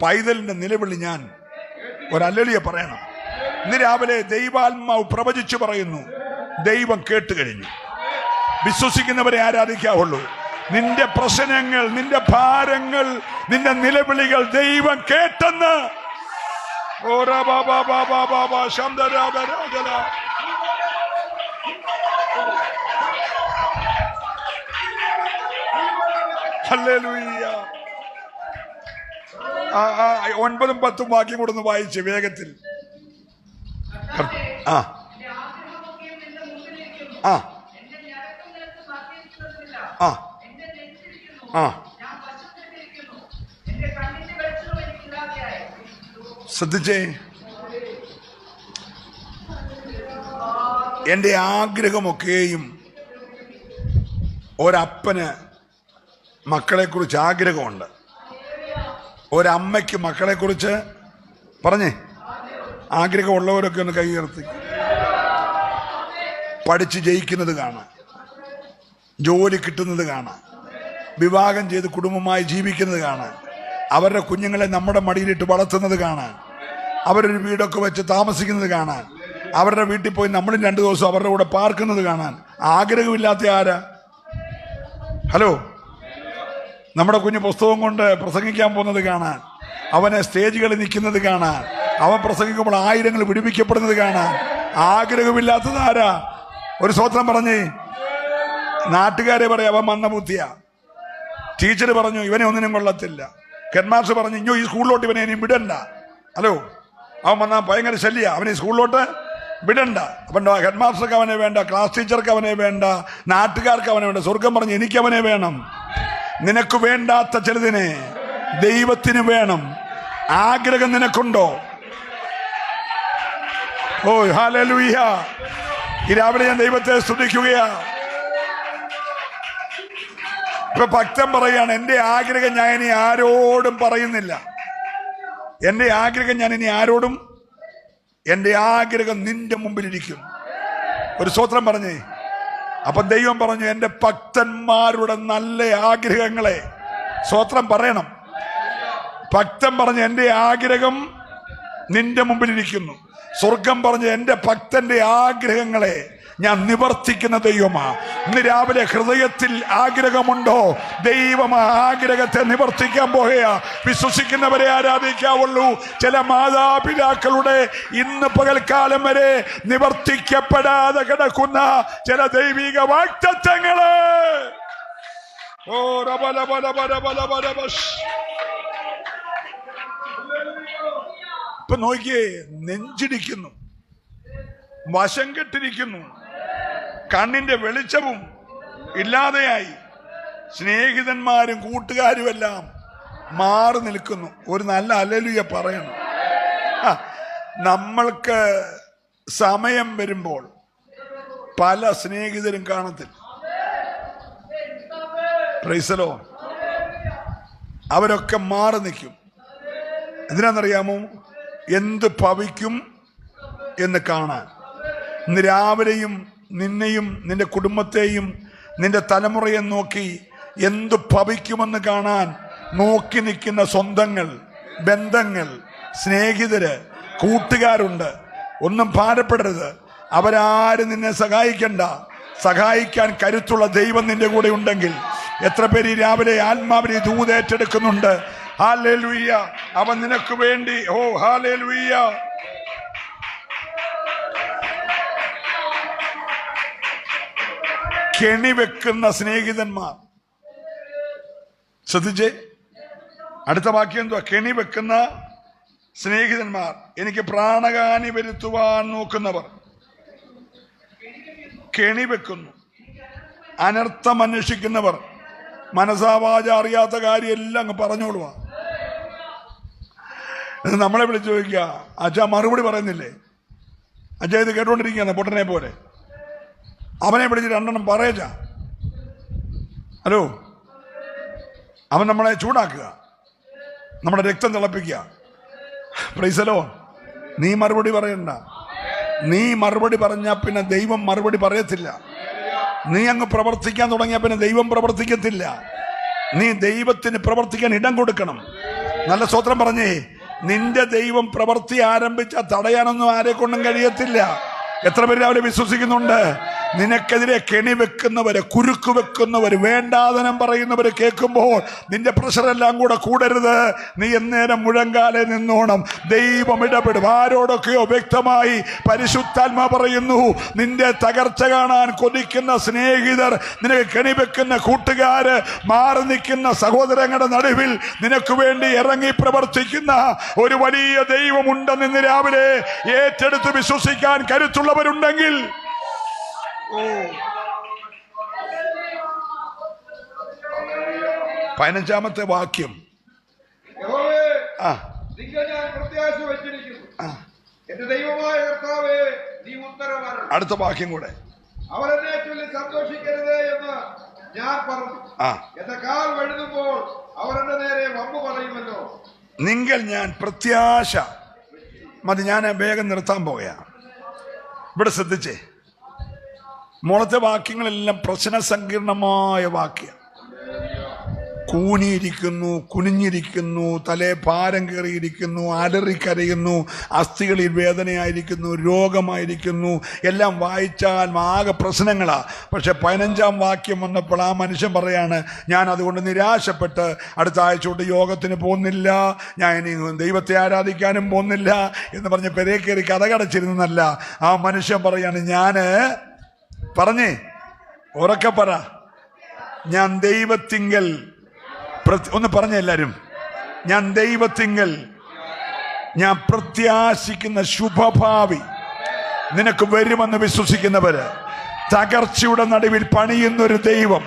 പൈതലിന്റെ നിലവിളി ഞാൻ ഒരല്ലലിയെ പറയണം. ഇന്ന് രാവിലെ ദൈവാത്മാവ് പ്രവചിച്ചു പറയുന്നു, ദൈവം കേട്ട് കഴിഞ്ഞു. വിശ്വസിക്കുന്നവരെ ആരാധിക്കാവുള്ളൂ. നിന്റെ പ്രശ്നങ്ങൾ, നിന്റെ ഭാരങ്ങൾ, നിന്റെ നിലവിളികൾ ദൈവം കേട്ടെന്ന്. ഹല്ലേലൂയ. 9ഉം 10ഉം വാക്യം കൂടെ ഒന്ന് വായിച്ച് വേഗത്തിൽ. ആ ആ ആ ആ ശ്രദ്ധിച്ചേ, എൻ്റെ ആഗ്രഹമൊക്കെയും ഒരപ്പന് മക്കളെക്കുറിച്ച് ആഗ്രഹമുണ്ട്, ഒരമ്മയ്ക്ക് മക്കളെക്കുറിച്ച് പറഞ്ഞേ ആഗ്രഹമുള്ളവരൊക്കെ ഒന്ന് കൈ ഉയർത്തി. പഠിച്ച് ജയിക്കുന്നത് കാണാം, ജോലി കിട്ടുന്നത് കാണാം, വിവാഹം ചെയ്ത് കുടുംബമായി ജീവിക്കുന്നത് കാണാൻ, അവരുടെ കുഞ്ഞുങ്ങളെ നമ്മുടെ മടിയിലിട്ട് വളർത്തുന്നത് കാണാൻ, അവരൊരു വീടൊക്കെ വെച്ച് താമസിക്കുന്നത് കാണാൻ, അവരുടെ വീട്ടിൽ പോയി നമ്മളും 2 ദിവസം അവരുടെ കൂടെ പാർക്കുന്നത് കാണാൻ ആഗ്രഹമില്ലാത്ത ആരാ? ഹലോ, നമ്മുടെ കുഞ്ഞ് പുസ്തകം കൊണ്ട് പ്രസംഗിക്കാൻ പോകുന്നത് കാണാൻ, അവനെ സ്റ്റേജുകളിൽ നിൽക്കുന്നത് കാണാൻ, അവൻ പ്രസംഗിക്കുമ്പോൾ ആയിരങ്ങൾ വിടുവിക്കപ്പെടുന്നത് കാണാൻ ആഗ്രഹമില്ലാത്തത് ആരാ? ഒരു സ്വത്രം പറഞ്ഞേ. നാട്ടുകാരെ പറയാം അവൻ മന്ദബുദ്ധിയ, ടീച്ചർ പറഞ്ഞു ഇവനെ ഒന്നിനും കൊള്ളത്തില്ല, ഹെഡ്മാസ്റ്റർ പറഞ്ഞു ഇഞ്ഞോ ഈ സ്കൂളിലോട്ട് ഇവനെ ഇനി വിടണ്ട. ഹലോ, അവൻ വന്നാൽ ഭയങ്കര ശല്യ, അവനെ സ്കൂളിലോട്ട് വിടണ്ട. അപ്പം ഹെഡ്മാസ്റ്റർക്ക് അവനെ വേണ്ട, ക്ലാസ് ടീച്ചർക്ക് അവനെ വേണ്ട, നാട്ടുകാർക്ക് അവനെ വേണ്ട. സ്വർഗം പറഞ്ഞു എനിക്ക് അവനെ വേണം. നിനക്ക് വേണ്ടാത്ത ചിലതിനെ ദൈവത്തിന് വേണം. ആഗ്രഹം നിനക്കുണ്ടോ? ഓ ഹല്ലേലൂയ. ഈ രാവിലെ ഞാൻ ദൈവത്തെ സ്തുതിക്കുകയാ. ഇപ്പൊ ഭക്തൻ പറയാണ്, എൻ്റെ ആഗ്രഹം ഞാൻ ഇനി ആരോടും പറയുന്നില്ല, എൻ്റെ ആഗ്രഹം ഞാൻ ഇനി ആരോടും, എൻ്റെ ആഗ്രഹം നിന്റെ മുമ്പിലിരിക്കും. ഒരു സ്തോത്രം പറഞ്ഞേ. അപ്പൊ ദൈവം പറഞ്ഞു, എൻ്റെ ഭക്തന്മാരുടെ നല്ല ആഗ്രഹങ്ങളെ സ്തോത്രം പറയണം. ഭക്തൻ പറഞ്ഞു എൻ്റെ ആഗ്രഹം നിന്റെ മുമ്പിലിരിക്കുന്നു. സ്വർഗം പറഞ്ഞു എൻ്റെ ഭക്തന്റെ ആഗ്രഹങ്ങളെ ഞാൻ നിവർത്തിക്കുന്ന ദൈവമാ. ഇന്ന് രാവിലെ ഹൃദയത്തിൽ ആഗ്രഹമുണ്ടോ? ദൈവം ആ ആഗ്രഹത്തെ നിവർത്തിക്കാൻ പോകുകയാ. വിശ്വസിക്കുന്നവരെ ആരാധിക്കാവുള്ളൂ. ചില മാതാപിതാക്കളുടെ ഇന്ന് പകൽക്കാലം വരെ നിവർത്തിക്കപ്പെടാതെ കിടക്കുന്ന ചില ദൈവിക വാഗ്ദത്തങ്ങള് ഇപ്പൊ നോക്കിയേ, നെഞ്ചിടിക്കുന്നു, വശം കെട്ടിരിക്കുന്നു, കണ്ണിന്റെ വെളിച്ചവും ഇല്ലാതെയായി, സ്നേഹിതന്മാരും കൂട്ടുകാരും എല്ലാം മാറി നിൽക്കുന്നു. ഒരു നല്ല ഹല്ലേലൂയ പറയണം. നമ്മൾക്ക് സമയം വരുമ്പോൾ പല സ്നേഹിതരും കാണത്തില്ല. Price the Lord. അവരൊക്കെ മാറി നിൽക്കും. എന്തിനാണെന്നറിയാമോ? എന്ത് ഭവിക്കും എന്ന് കാണാൻ. ഇന്ന് രാവിലെയും നിന്നെയും നിന്റെ കുടുംബത്തെയും നിന്റെ തലമുറയെ നോക്കി എന്ത് ഭവിക്കുമെന്ന് കാണാൻ നോക്കി നിൽക്കുന്ന സ്വന്തങ്ങൾ, ബന്ധങ്ങൾ, സ്നേഹിതര്, കൂട്ടുകാരുണ്ട്. ഒന്നും ഭാരപ്പെടരുത്. അവരാരും നിന്നെ സഹായിക്കണ്ട. സഹായിക്കാൻ കരുത്തുള്ള ദൈവം നിന്റെ കൂടെ ഉണ്ടെങ്കിൽ. എത്ര പേര് രാവിലെ ആത്മാവിനെ ദൂതേറ്റെടുക്കുന്നുണ്ട്? ഹല്ലേലൂയ. അവൻ നിനക്ക് വേണ്ടി. ഓ ഹല്ലേലൂയ. കെണി വെക്കുന്ന സ്നേഹിതന്മാർ. ശ്രദ്ധിച്ചേ, അടുത്ത വാക്യം എന്തുവാ? കെണി വെക്കുന്ന സ്നേഹിതന്മാർ. എനിക്ക് പ്രാണഹാനി വരുത്തുവാൻ നോക്കുന്നവർ കെണി വെക്കുന്നു. അനർത്ഥം അന്വേഷിക്കുന്നവർ മനസാവാച അറിയാത്ത കാര്യം എല്ലാം അങ്ങ് പറഞ്ഞോളുക. നമ്മളെ വിളിച്ചു ചോദിക്കുക, അച്ഛാ മറുപടി പറയുന്നില്ലേ? അച്ഛാ ഇത് കേട്ടോണ്ടിരിക്കുകയാണ് പൊട്ടനെ പോലെ. അവനെ വിളിച്ച് രണ്ടെണ്ണം പറയച്ച. ഹലോ, അവൻ നമ്മളെ ചൂടാക്കുക, നമ്മുടെ രക്തം തിളപ്പിക്കുക. Price the Lord. നീ മറുപടി പറയണ്ട. നീ മറുപടി പറഞ്ഞാൽ പിന്നെ ദൈവം മറുപടി പറയത്തില്ല. നീ അങ്ങ് പ്രവർത്തിക്കാൻ തുടങ്ങിയാൽ പിന്നെ ദൈവം പ്രവർത്തിക്കത്തില്ല. നീ ദൈവത്തിന് പ്രവർത്തിക്കാൻ ഇടം കൊടുക്കണം. നല്ല സ്തോത്രം പറഞ്ഞേ. നിന്റെ ദൈവം പ്രവർത്തി ആരംഭിച്ചാൽ തടയാനൊന്നും ആരെ കൊണ്ടും കഴിയത്തില്ല. എത്ര പേര് അവരെ വിശ്വസിക്കുന്നുണ്ട്? നിനക്കെതിരെ കെണി വെക്കുന്നവര്, കുരുക്ക് വെക്കുന്നവര്, വേണ്ടാതനം പറയുന്നവര് കേൾക്കുമ്പോൾ നിന്റെ പ്രഷറെല്ലാം കൂടെ കൂടരുത്. നീ എന്നേരം മുഴങ്കാലെ നിന്നോണം. ദൈവം ഇടപെടും. ആരോടൊക്കെയോ വ്യക്തമായി പരിശുദ്ധാത്മാ പറയുന്നു, നിന്റെ തകർച്ച കാണാൻ കൊതിക്കുന്ന സ്നേഹിതർ, നിനക്ക് കെണി വെക്കുന്ന കൂട്ടുകാര്, മാറി നിൽക്കുന്ന സഹോദരങ്ങളുടെ നടുവിൽ നിനക്ക് വേണ്ടി ഇറങ്ങി പ്രവർത്തിക്കുന്ന ഒരു വലിയ ദൈവമുണ്ടെന്ന് ഇന്ന് രാവിലെ ഏറ്റെടുത്ത് വിശ്വസിക്കാൻ കരുത്തുള്ളവരുണ്ടെങ്കിൽ 15-ാമത്തെ വാക്യം. അടുത്ത വാക്യം കൂടെ. അവർ എന്നെ ചൊല്ലി സന്തോഷിക്കരുതേ എന്ന് ഞാൻ പറഞ്ഞു. എന്റെ കാൽ വഴുതുമ്പോൾ അവർ എന്റെ നേരെ വമ്പ് പറയുമല്ലോ. നിങ്ങൾ ഞാൻ പ്രത്യാശ മതി. ഞാൻ വേഗം നിർത്താൻ പോവുകയാണ്. ഇവിടെ ശ്രദ്ധിച്ചേ, മുളത്തെ വാക്യങ്ങളെല്ലാം പ്രശ്ന സങ്കീർണമായ വാക്യം. കൂനിയിരിക്കുന്നു, കുനിഞ്ഞിരിക്കുന്നു, തലേ ഭാരം കയറിയിരിക്കുന്നു, അലറിക്കരയുന്നു, അസ്ഥികളിൽ വേദനയായിരിക്കുന്നു, രോഗമായിരിക്കുന്നു, എല്ലാം വായിച്ചാൽ ആകെ പ്രശ്നങ്ങളാ. പക്ഷെ 15-ാം വാക്യം വന്നപ്പോൾ ആ മനുഷ്യൻ പറയാണ്, ഞാൻ അതുകൊണ്ട് നിരാശപ്പെട്ട് അടുത്ത ആഴ്ച തൊട്ട് യോഗത്തിന് പോകുന്നില്ല, ഞാൻ ഇനി ദൈവത്തെ ആരാധിക്കാനും പോകുന്നില്ല എന്ന് പറഞ്ഞ് പെരേ കയറി കഥകടച്ചിരുന്നല്ല. ആ മനുഷ്യൻ പറയാണ്, ഞാൻ പറഞ്ഞേ ഉറക്കെ പറ, ഞാൻ ദൈവത്തിങ്കൽ, ഒന്ന് പറഞ്ഞ എല്ലാരും, ഞാൻ ദൈവത്തിങ്കൽ ഞാൻ പ്രത്യാശിക്കുന്ന ശുഭഭാവി നിനക്ക് വരുമെന്ന് വിശ്വസിക്കുന്നവര്, തകർച്ചയുടെ നടുവിൽ പണിയുന്നൊരു ദൈവം.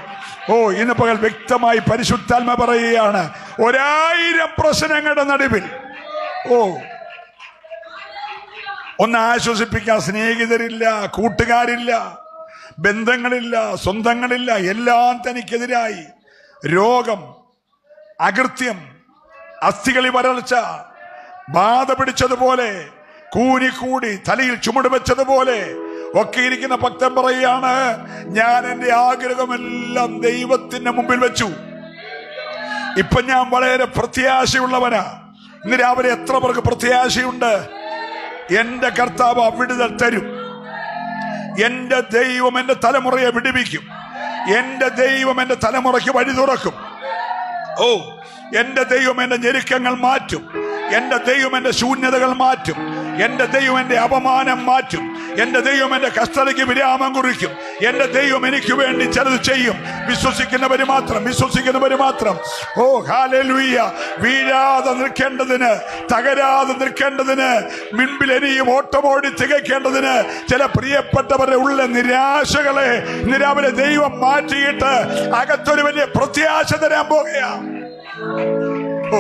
ഇന്ന് പകൽ വ്യക്തമായി പരിശുദ്ധാത്മ പറയുകയാണ്, 1000 പ്രശ്നങ്ങളുടെ നടുവിൽ ഒന്ന് ആശ്വസിപ്പിക്കാൻ സ്നേഹിതരില്ല, കൂട്ടുകാരില്ല, ബന്ധങ്ങളില്ല, സ്വന്തങ്ങളില്ല. എല്ലാം തനിക്കെതിരായി. രോഗം, അകൃത്യം, അസ്ഥികളി വരൾച്ച, ബാധ പിടിച്ചതുപോലെ, കൂനിക്കൂടി തലയിൽ ചുമട് വെച്ചതുപോലെ ഒക്കെ ഇരിക്കുന്ന ഭക്തൻ പറയുകയാണ്, ഞാൻ എൻ്റെ ആഗ്രഹമെല്ലാം ദൈവത്തിന്റെ മുമ്പിൽ വെച്ചു. ഇപ്പൊ ഞാൻ വളരെ പ്രത്യാശയുള്ളവനാ. ഇന്ന് രാവിലെ എത്ര പേർക്ക് പ്രത്യാശയുണ്ട്? എന്റെ കർത്താവ് വിടുതൽ തരും. എന്റെ ദൈവം എന്റെ തലമുറയെ വിടുവിക്കും. എന്റെ ദൈവം എന്റെ തലമുറയ്ക്ക് വഴി തുറക്കും. എന്റെ ദൈവം എന്റെ ഞെരുക്കങ്ങൾ മാറ്റും. എന്റെ ദൈവം എന്റെ ശൂന്യതകൾ മാറ്റും. എന്റെ ദൈവം എന്റെ അപമാനം മാറ്റും. എന്റെ ദൈവം എന്റെ കഷ്ടതയ്ക്ക് വിരാമം കുറിക്കും. എന്റെ ദൈവം എനിക്ക് വേണ്ടി ചിലത് ചെയ്യും. വിശ്വസിക്കുന്നവര് മാത്രം, വിശ്വസിക്കുന്നവര് മാത്രം. ഓ ഹല്ലേലൂയ. വീഴാതെ നിൽക്കേണ്ടതിന്, തകരാതെ നിൽക്കേണ്ടതിന്, മുൻപിൽ ഇനിയും ഓട്ടമോടി തികയ്ക്കേണ്ടതിന് ചില പ്രിയപ്പെട്ടവരുടെ ഉള്ള നിരാശകളെ നിരാവിലെ ദൈവം മാറ്റിയിട്ട് അകത്തൊരു വലിയ പ്രത്യാശ തരാൻ പോകുകയാണ്. ഓ,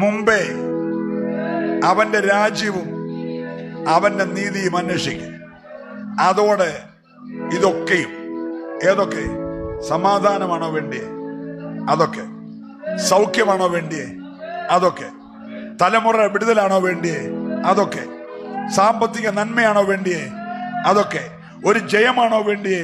മുമ്പേ അവന്റെ രാജ്യവും അവന്റെ നീതിയും അന്വേഷിക്കും. അതോടെ ഇതൊക്കെയും, ഏതൊക്കെ? സമാധാനമാണോ വേണ്ടിയേ? അതൊക്കെ. സൗഖ്യമാണോ വേണ്ടിയേ? അതൊക്കെ. തലമുറ വിടുതലാണോ വേണ്ടിയേ? അതൊക്കെ. സാമ്പത്തിക നന്മയാണോ വേണ്ടിയേ? അതൊക്കെ. ഒരു ജയമാണോ വേണ്ടിയേ?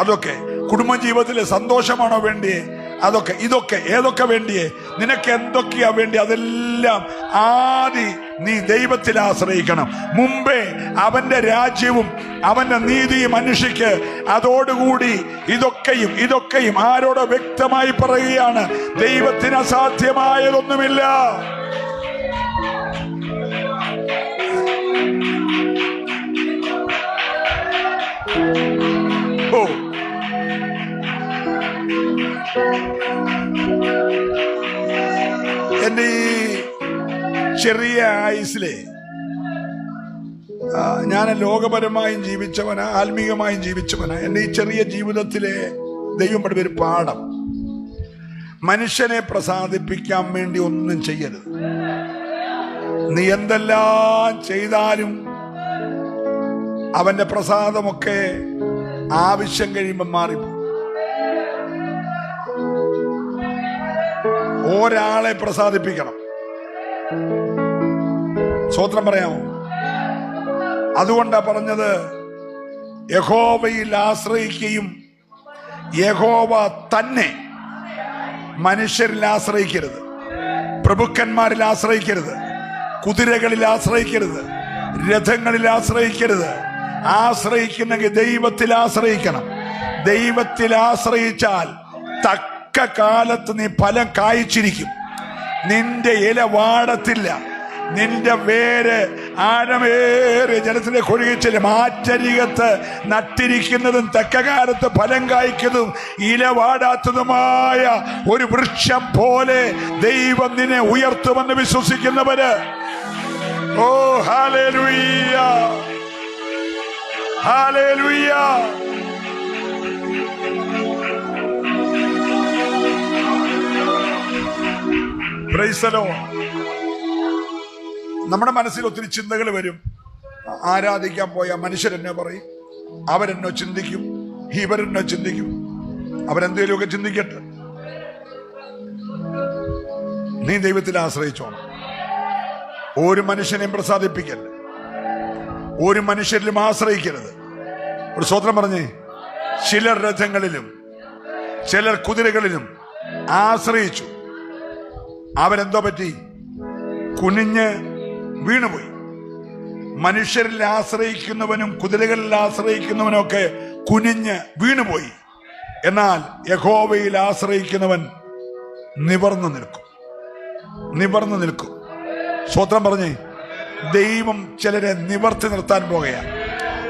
അതൊക്കെ. കുടുംബജീവിതത്തിലെ സന്തോഷമാണോ വേണ്ടിയേ? അതൊക്കെ. ഇതൊക്കെ ഏതൊക്കെ വേണ്ടിയേ? നിനക്ക് എന്തൊക്കെയാ വേണ്ടി? അതെല്ലാം ആദ്യം നീ ദൈവത്തിൽ ആശ്രയിക്കണം. മുമ്പേ അവന്റെ രാജ്യവും അവന്റെ നീതിയും അന്വേഷിക്ക്. അതോടുകൂടി ഇതൊക്കെയും ആരോടോ വ്യക്തമായി പറയുകയാണ്, ദൈവത്തിന് അസാധ്യമായതൊന്നുമില്ല. ഓ, എന്റെ ഈ ചെറിയ ആയുസിലെ ഞാൻ ലോകപരമായും ജീവിച്ചവനാ, ആത്മീകമായും ജീവിച്ചവനാ. എന്റെ ഈ ചെറിയ ജീവിതത്തിലെ ദൈവം പഠിപ്പിച്ച ഒരു പാഠം, മനുഷ്യനെ പ്രസാദിപ്പിക്കാൻ വേണ്ടി ഒന്നും ചെയ്യരുത്. നീ എന്തെല്ലാം ചെയ്താലും അവന്റെ പ്രസാദമൊക്കെ ആവശ്യം കഴിയുമ്പോൾ മാറിപ്പോ. ഒരാളെ പ്രസാദിപ്പിക്കണം. സ്വോത്രം പറയാമോ? അതുകൊണ്ടാ പറഞ്ഞത്, യഹോവയിൽ ആശ്രയിക്കുകയും യഹോവ തന്നെ. മനുഷ്യരിൽ ആശ്രയിക്കരുത്, പ്രഭുക്കന്മാരിൽ ആശ്രയിക്കരുത്, കുതിരകളിൽ ആശ്രയിക്കരുത്, രഥങ്ങളിൽ ആശ്രയിക്കരുത്. ആശ്രയിക്കുന്നെങ്കിൽ ദൈവത്തിൽ ആശ്രയിക്കണം. ദൈവത്തിൽ ആശ്രയിച്ചാൽ തക്ക കാലത്ത് നീ ഫലം കായ്ച്ചിരിക്കും. നിന്റെ ഇല വാടത്തില്ല, നിന്റെ വേര് ആഴമേറിയ ജലത്തിലെ കൊഴുകിച്ചില്ല. ആറ്റരികത്ത് നട്ടിരിക്കുന്നതും തക്ക കാലത്ത് ഫലം കായ്ക്കുന്നതും ഇല വാടാത്തതുമായ ഒരു വൃക്ഷം പോലെ ദൈവം നിന്നെ ഉയർത്തുമെന്ന് വിശ്വസിക്കുന്നവര്, oh hallelujah, hallelujah. Praise the Lord. നമ്മുടെ മനസ്സിൽ ഒത്തിരി ചിന്തകൾ വരും. ആരാധിക്കാൻ പോയ മനുഷ്യരെന്നെ പറയും, അവരെന്നോ ചിന്തിക്കും, ഇവരെന്നോ ചിന്തിക്കും. അവരെന്തേലുമൊക്കെ ചിന്തിക്കട്ടെ. നീ ദൈവത്തിൽ ആശ്രയിച്ചോണം. ഒരു മനുഷ്യനെയും പ്രസാദിപ്പിക്കല്ല, ഒരു മനുഷ്യരിലും ആശ്രയിക്കരുത്. ഒരു സ്വത്രം പറഞ്ഞേ, ചിലർ രഥങ്ങളിലും ചിലർ കുതിരകളിലും ആശ്രയിച്ചു. അവരെന്തോ പറ്റി? കുനിഞ്ഞ് വീണുപോയി. മനുഷ്യരിൽ ആശ്രയിക്കുന്നവനും കുതിരകളിൽ ആശ്രയിക്കുന്നവനും ഒക്കെ കുനിഞ്ഞ് വീണുപോയി. എന്നാൽ യഹോവയിൽ ആശ്രയിക്കുന്നവൻ നിവർന്നു നിൽക്കും, നിവർന്നു നിൽക്കും. സ്വത്രം പറഞ്ഞേ, ദൈവം ചിലരെ നിവർത്തി നിർത്താൻ പോകുകയാണ്.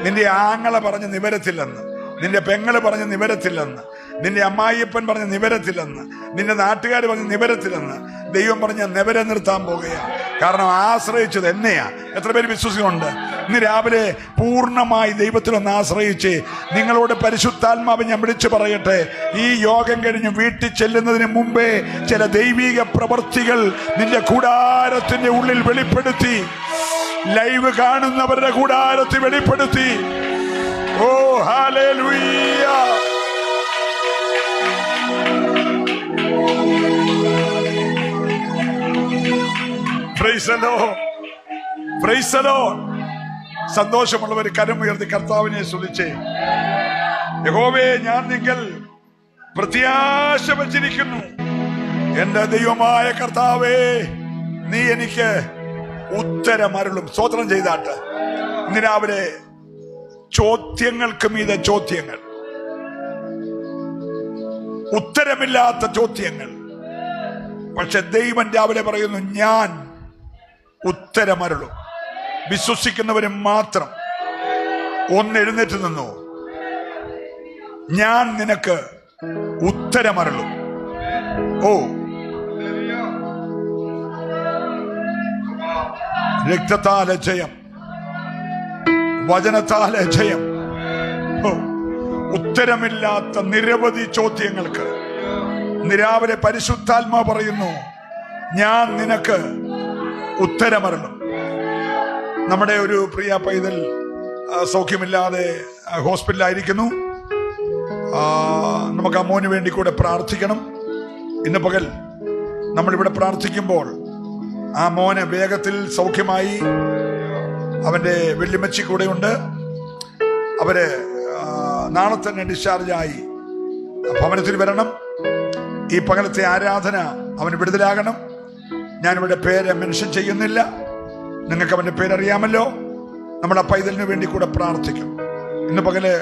നിന്റെ ആങ്ങളെ പറഞ്ഞ് നിവരത്തില്ലെന്ന്, നിന്റെ പെങ്ങള് പറഞ്ഞ് നിവരത്തില്ലെന്ന്, നിന്റെ അമ്മായിയപ്പൻ പറഞ്ഞ് നിവരത്തില്ലെന്ന്, നിന്റെ നാട്ടുകാർ പറഞ്ഞ് നിവരത്തില്ലെന്ന് ദൈവം പറഞ്ഞ് നിവര നിർത്താൻ പോകുകയാണ്. കാരണം ആശ്രയിച്ചത് എന്നെയാ. എത്ര പേര് വിശ്വസിക്കുന്നുണ്ട്? ഇന്ന് രാവിലെ പൂർണ്ണമായി ദൈവത്തിലൊന്ന് ആശ്രയിച്ച് നിങ്ങളോട് പരിശുദ്ധാത്മാവ് ഞാൻ വിളിച്ചു പറയട്ടെ, ഈ യോഗം കഴിഞ്ഞ് വീട്ടിൽ ചെല്ലുന്നതിന് മുമ്പേ ചില ദൈവിക പ്രവർത്തികൾ നിന്റെ കൂടാരത്തിന്റെ ഉള്ളിൽ വെളിപ്പെടുത്തി, ലൈവ് കാണുന്നവരുടെ കൂടാരത്തിൽ വെളിപ്പെടുത്തി. Oh hallelujah. Praise the Lord, praise the Lord. സന്തോഷമുള്ളവർ കരമുയർത്തി കർത്താവിനെ സ്തുതിച്ചേ. യഹോവേ, ഞാൻ നിങ്ങൾ പ്രത്യാശ വച്ചിരിക്കുന്നു. എന്റെ ദൈവമായ കർത്താവേ, നീ എനിക്ക് ഉത്തരമരുളും. സ്തോത്രം ചെയ്താട്ട്. ഇന്ന് രാവിലെ ചോദ്യങ്ങൾക്ക് മീതെ ചോദ്യങ്ങൾ, ഉത്തരമില്ലാത്ത ചോദ്യങ്ങൾ, പക്ഷെ ദൈവം രാവിലെ പറയുന്നു, ഞാൻ ഉത്തരമരുളൂ. വിശ്വസിക്കുന്നവരും മാത്രം ഒന്ന് എഴുന്നേറ്റ് നിന്നു. ഞാൻ നിനക്ക് ഉത്തരമരുളും. ഓ, രക്തത്താലെ ജയം, വചനത്താലെ ജയം. ഓ, ഉത്തരമില്ലാത്ത നിരവധി ചോദ്യങ്ങൾക്ക് രാവിലെ പരിശുദ്ധാത്മാ പറയുന്നു, ഞാൻ നിനക്ക് ഉത്തരമരുളും. നമ്മുടെ ഒരു പ്രിയ പൈതൽ സൗഖ്യമില്ലാതെ ഹോസ്പിറ്റലായിരിക്കുന്നു. നമുക്ക് ആ മോന് വേണ്ടി കൂടെ പ്രാർത്ഥിക്കണം. ഇന്ന് പകൽ നമ്മളിവിടെ പ്രാർത്ഥിക്കുമ്പോൾ ആ മോന് വേഗത്തിൽ സൗഖ്യമായി. അവന്റെ വെള്ളിമച്ചി കൂടെ ഉണ്ട്. അവര് നാളെ തന്നെ ഡിസ്ചാർജായി ഭവനത്തിൽ വരണം. ഈ പകലത്തെ ആരാധന അവന് വിടുതലാകണം. ഞാനിവിടെ പേര് മെൻഷൻ ചെയ്യുന്നില്ല, നിങ്ങൾക്ക് അവന്റെ പേരറിയാമല്ലോ. നമ്മുടെ പൈതലിന് വേണ്ടി കൂടെ പ്രാർത്ഥിക്കും. ഇന്ന് പകല്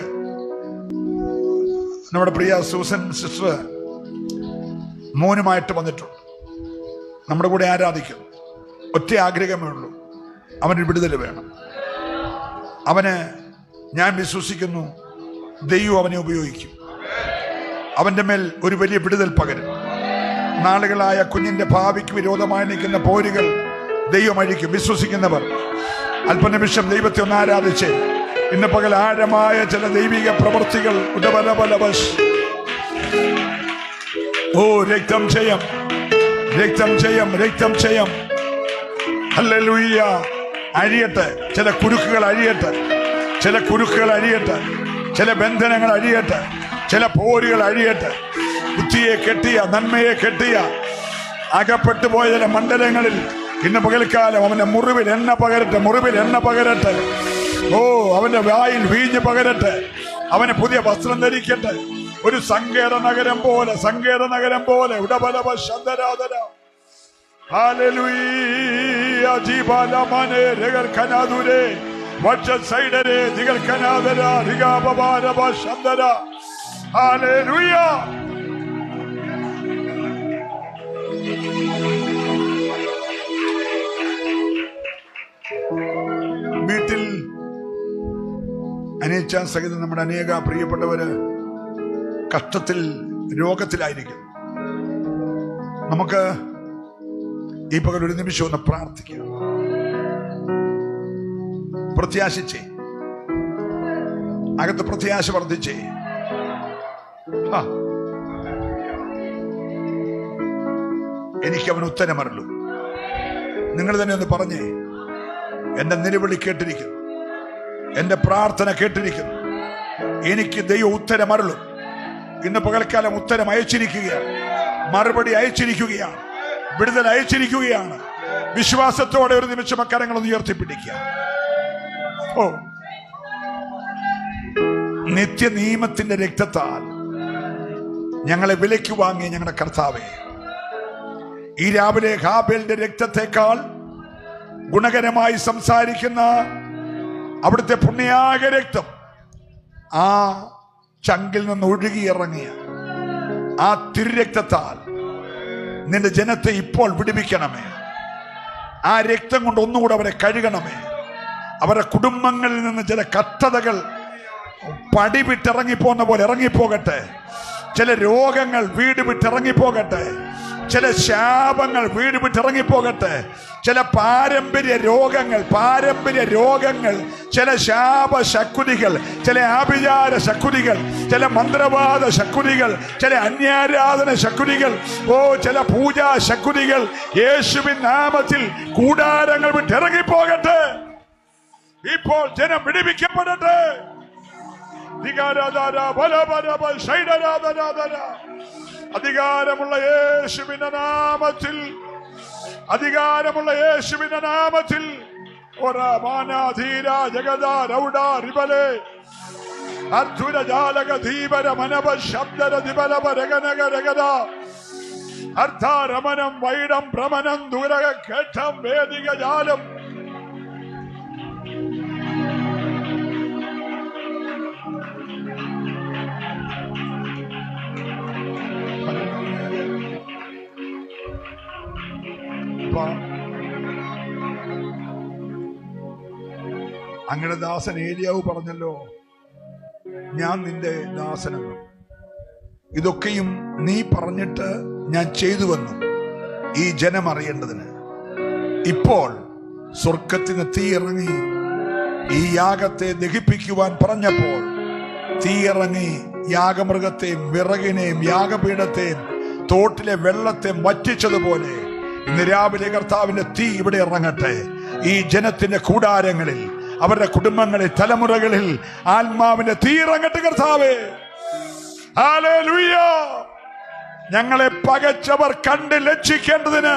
നമ്മുടെ പ്രിയ സൂസൻ സിസ്റ്റർ മോനുമായിട്ട് വന്നിട്ടുണ്ട്. നമ്മുടെ കൂടെ ആരാധിക്കും. ഒറ്റ ആഗ്രഹമേ ഉള്ളൂ, അവന് വിടുതൽ വേണം. അവന് ഞാൻ വിശ്വസിക്കുന്നു ദൈവം അവനെ ഉപയോഗിക്കും. അവന്റെ മേൽ ഒരു വലിയ വിടുതൽ പകരും. നാളുകളായ കുഞ്ഞിന്റെ ഭാവിക്ക് വിരോധമായി നിൽക്കുന്ന പോരുകൾ ദൈവം അഴിക്കും. വിശ്വസിക്കുന്നവർ അല്പനിമിഷം ദൈവത്തെ ഒന്ന് ആരാധിച്ച് ഇന്ന് പകൽ ആഴമായ ചില ദൈവിക പ്രവൃത്തികൾ. ഓ, രക്തം ജയം, രക്തം ജയം, രക്തം ജയം. ഹല്ലേലൂയ. അഴിയട്ടെ, ചില കുരുക്കുകൾ അഴിയട്ടെ, ചില കുരുക്കുകൾ അഴിയട്ടെ, ചില ബന്ധനങ്ങൾ അഴിയട്ടെ, ചില പോരുകൾ അഴിയട്ടെ. ബുദ്ധിയെ കെട്ടിയ, നന്മയെ കെട്ടിയ, അകപ്പെട്ടു പോയ ചില മണ്ഡലങ്ങളിൽ ഇന്ന് പകൽക്കാലം അവന്റെ മുറിവിൽ എണ്ണ പകരട്ടെ, മുറിവിൽ എണ്ണ പകരട്ടെ. ഓ, അവന്റെ വായിൽ വീഞ്ഞ് പകരട്ടെ. അവന് പുതിയ വസ്ത്രം ധരിക്കട്ടെ. ഒരു സങ്കേത നഗരം പോലെ, സങ്കേത നഗരം പോലെ. ഉടബലവ ശബ്ദരാധന. ഹല്ലേലൂയ. ജീബാലമനെ രഗർ കനാദുരേ വച്ച സൈഡരെ ദിഗർ കനാദര റിഗാബബാരബ ശബ്ദര. ഹല്ലേലൂയ. വീട്ടിൽ അനേച്ഛ സഹിതം നമ്മുടെ അനേക പ്രിയപ്പെട്ടവര് കഷ്ടത്തിൽ, രോഗത്തിലായിരിക്കും. നമുക്ക് ഈ പകൽ ഒരു നിമിഷം ഒന്ന് പ്രാർത്ഥിക്കാം. പ്രത്യാശിച്ചേ, അകത്ത് പ്രത്യാശ വർദ്ധിച്ചേ. എനിക്ക് അവൻ ഉത്തരമരുളൂ. നിങ്ങൾ തന്നെ ഒന്ന് പറഞ്ഞേ, എന്റെ നിലവിളി കേട്ടിരിക്കുന്നു, എന്റെ പ്രാർത്ഥന കേട്ടിരിക്കുന്നു, എനിക്ക് ദൈവം ഉത്തരമരുളും. ഇന്ന് പകൽക്കാലം ഉത്തരം അയച്ചിരിക്കുകയാണ്, മറുപടി അയച്ചിരിക്കുകയാണ്, വിടുതൽ അയച്ചിരിക്കുകയാണ്. വിശ്വാസത്തോടെ ഒരു നിമിഷം അക്കരങ്ങളൊന്ന് ഉയർത്തിപ്പിടിക്കുക. ഓ, നിത്യ നിയമത്തിന്റെ രക്തത്താൽ ഞങ്ങളെ വിലയ്ക്ക് വാങ്ങിയ ഞങ്ങളുടെ കർത്താവേ, ഈ രാവിലെ ഹാബേലിന്റെ രക്തത്തെക്കാൾ ഗുണകരമായി സംസാരിക്കുന്ന അവിടുത്തെ പുണ്യാക രക്തം, ആ ചങ്കിൽ നിന്ന് ഒഴുകിയിറങ്ങിയ ആ തിരുരക്തത്താൽ നിന്റെ ജനത്തെ ഇപ്പോൾ വിടുവിക്കണമേ. ആ രക്തം കൊണ്ട് ഒന്നുകൂടെ അവരെ കഴുകണമേ. അവരുടെ കുടുംബങ്ങളിൽ നിന്ന് ചില കഷ്ടതകൾ പടി വിട്ടിറങ്ങിപ്പോകുന്ന പോലെ ഇറങ്ങിപ്പോകട്ടെ. ചില രോഗങ്ങൾ വീട് വിട്ടിറങ്ങിപ്പോകട്ടെ. ചില ശാപങ്ങൾ വീട് വിട്ടിറങ്ങിപ്പോകട്ടെ. ചില പാരമ്പര്യ രോഗങ്ങൾ, ചില ശാപ ശക്തികൾ, ചില ആഭിചാര ശക്തികൾ, ചില മന്ത്രവാദ ശക്തികൾ, ചില അന്യാരാധന ശക്തികൾ, ചില പൂജാ ശക്തികൾ യേശുവിൻ നാമത്തിൽ കൂടാരങ്ങൾ വിട്ടിറങ്ങിപ്പോകട്ടെ. ഇപ്പോൾ ജനം വിടുവിക്കപ്പെടട്ടെ. അധികാരമുള്ള യേശുവിന്റെ നാമത്തിൽ, അധികാരമുള്ള യേശുവിന്റെ നാമത്തിൽ അർത്ഥാരമനം വൈഡം ഭ്രമണം ദൂരക കേട്ടം വേദിക ജാലം. അങ്ങനെ ദാസൻ ഏലിയാവ് പറഞ്ഞല്ലോ, ഞാൻ നിന്റെ ദാസനെന്നും ഇതൊക്കെയും നീ പറഞ്ഞിട്ട് ഞാൻ ചെയ്തുവെന്നും ഈ ജനം അറിയേണ്ടതിന് ഇപ്പോൾ സ്വർഗത്തിന് തീ ഇറങ്ങി ഈ യാഗത്തെ ദഹിപ്പിക്കുവാൻ പറഞ്ഞപ്പോൾ തീ ഇറങ്ങി യാഗമൃഗത്തെയും വിറകിനെയും യാഗപീഠത്തെയും തോട്ടിലെ വെള്ളത്തെ വറ്റിച്ചതുപോലെ ഇന്ന് രാവിലെ കർത്താവിന്റെ തീ ഇവിടെ ഇറങ്ങട്ടെ. ഈ ജനത്തിന്റെ കൂടാരങ്ങളിൽ, അവരുടെ കുടുംബങ്ങളിൽ, തലമുറകളിൽ ആത്മാവിന്റെ തീ ഇറങ്ങട്ടെ കർത്താവേ. ഹല്ലേലൂയ. ഞങ്ങളെ പകച്ചവർ കണ്ട് ലജ്ജിക്കേണ്ടതിന്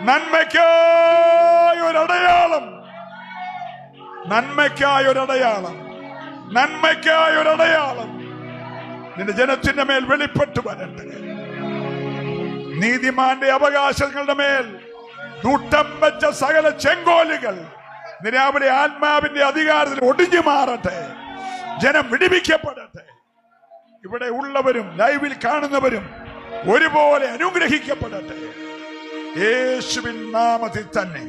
നന്മയ്ക്കായ ഒരടയാളം, നന്മയ്ക്കായ ഒരടയാളം, നന്മയ്ക്കായ ഒരടയാളം നിന്റെ ജനത്തിന്റെ മേൽ വെളിപ്പെട്ടു വരട്ടെ. നീതിമാന്റെ അവകാശങ്ങളുടെ മേൽ കൂട്ടം വെച്ച സകല ചെങ്കോലുകൾ നിരാവിലെ ആത്മാവിന്റെ അധികാരത്തിൽ ഒടിഞ്ഞു മാറട്ടെ. ജനം വിടിവിക്കപ്പെടട്ടെ. ഇവിടെ ഉള്ളവരും ലൈവിൽ കാണുന്നവരും ഒരുപോലെ അനുഗ്രഹിക്കപ്പെടട്ടെ. യേശുവിൻ നാമത്തിൽ തന്നെ.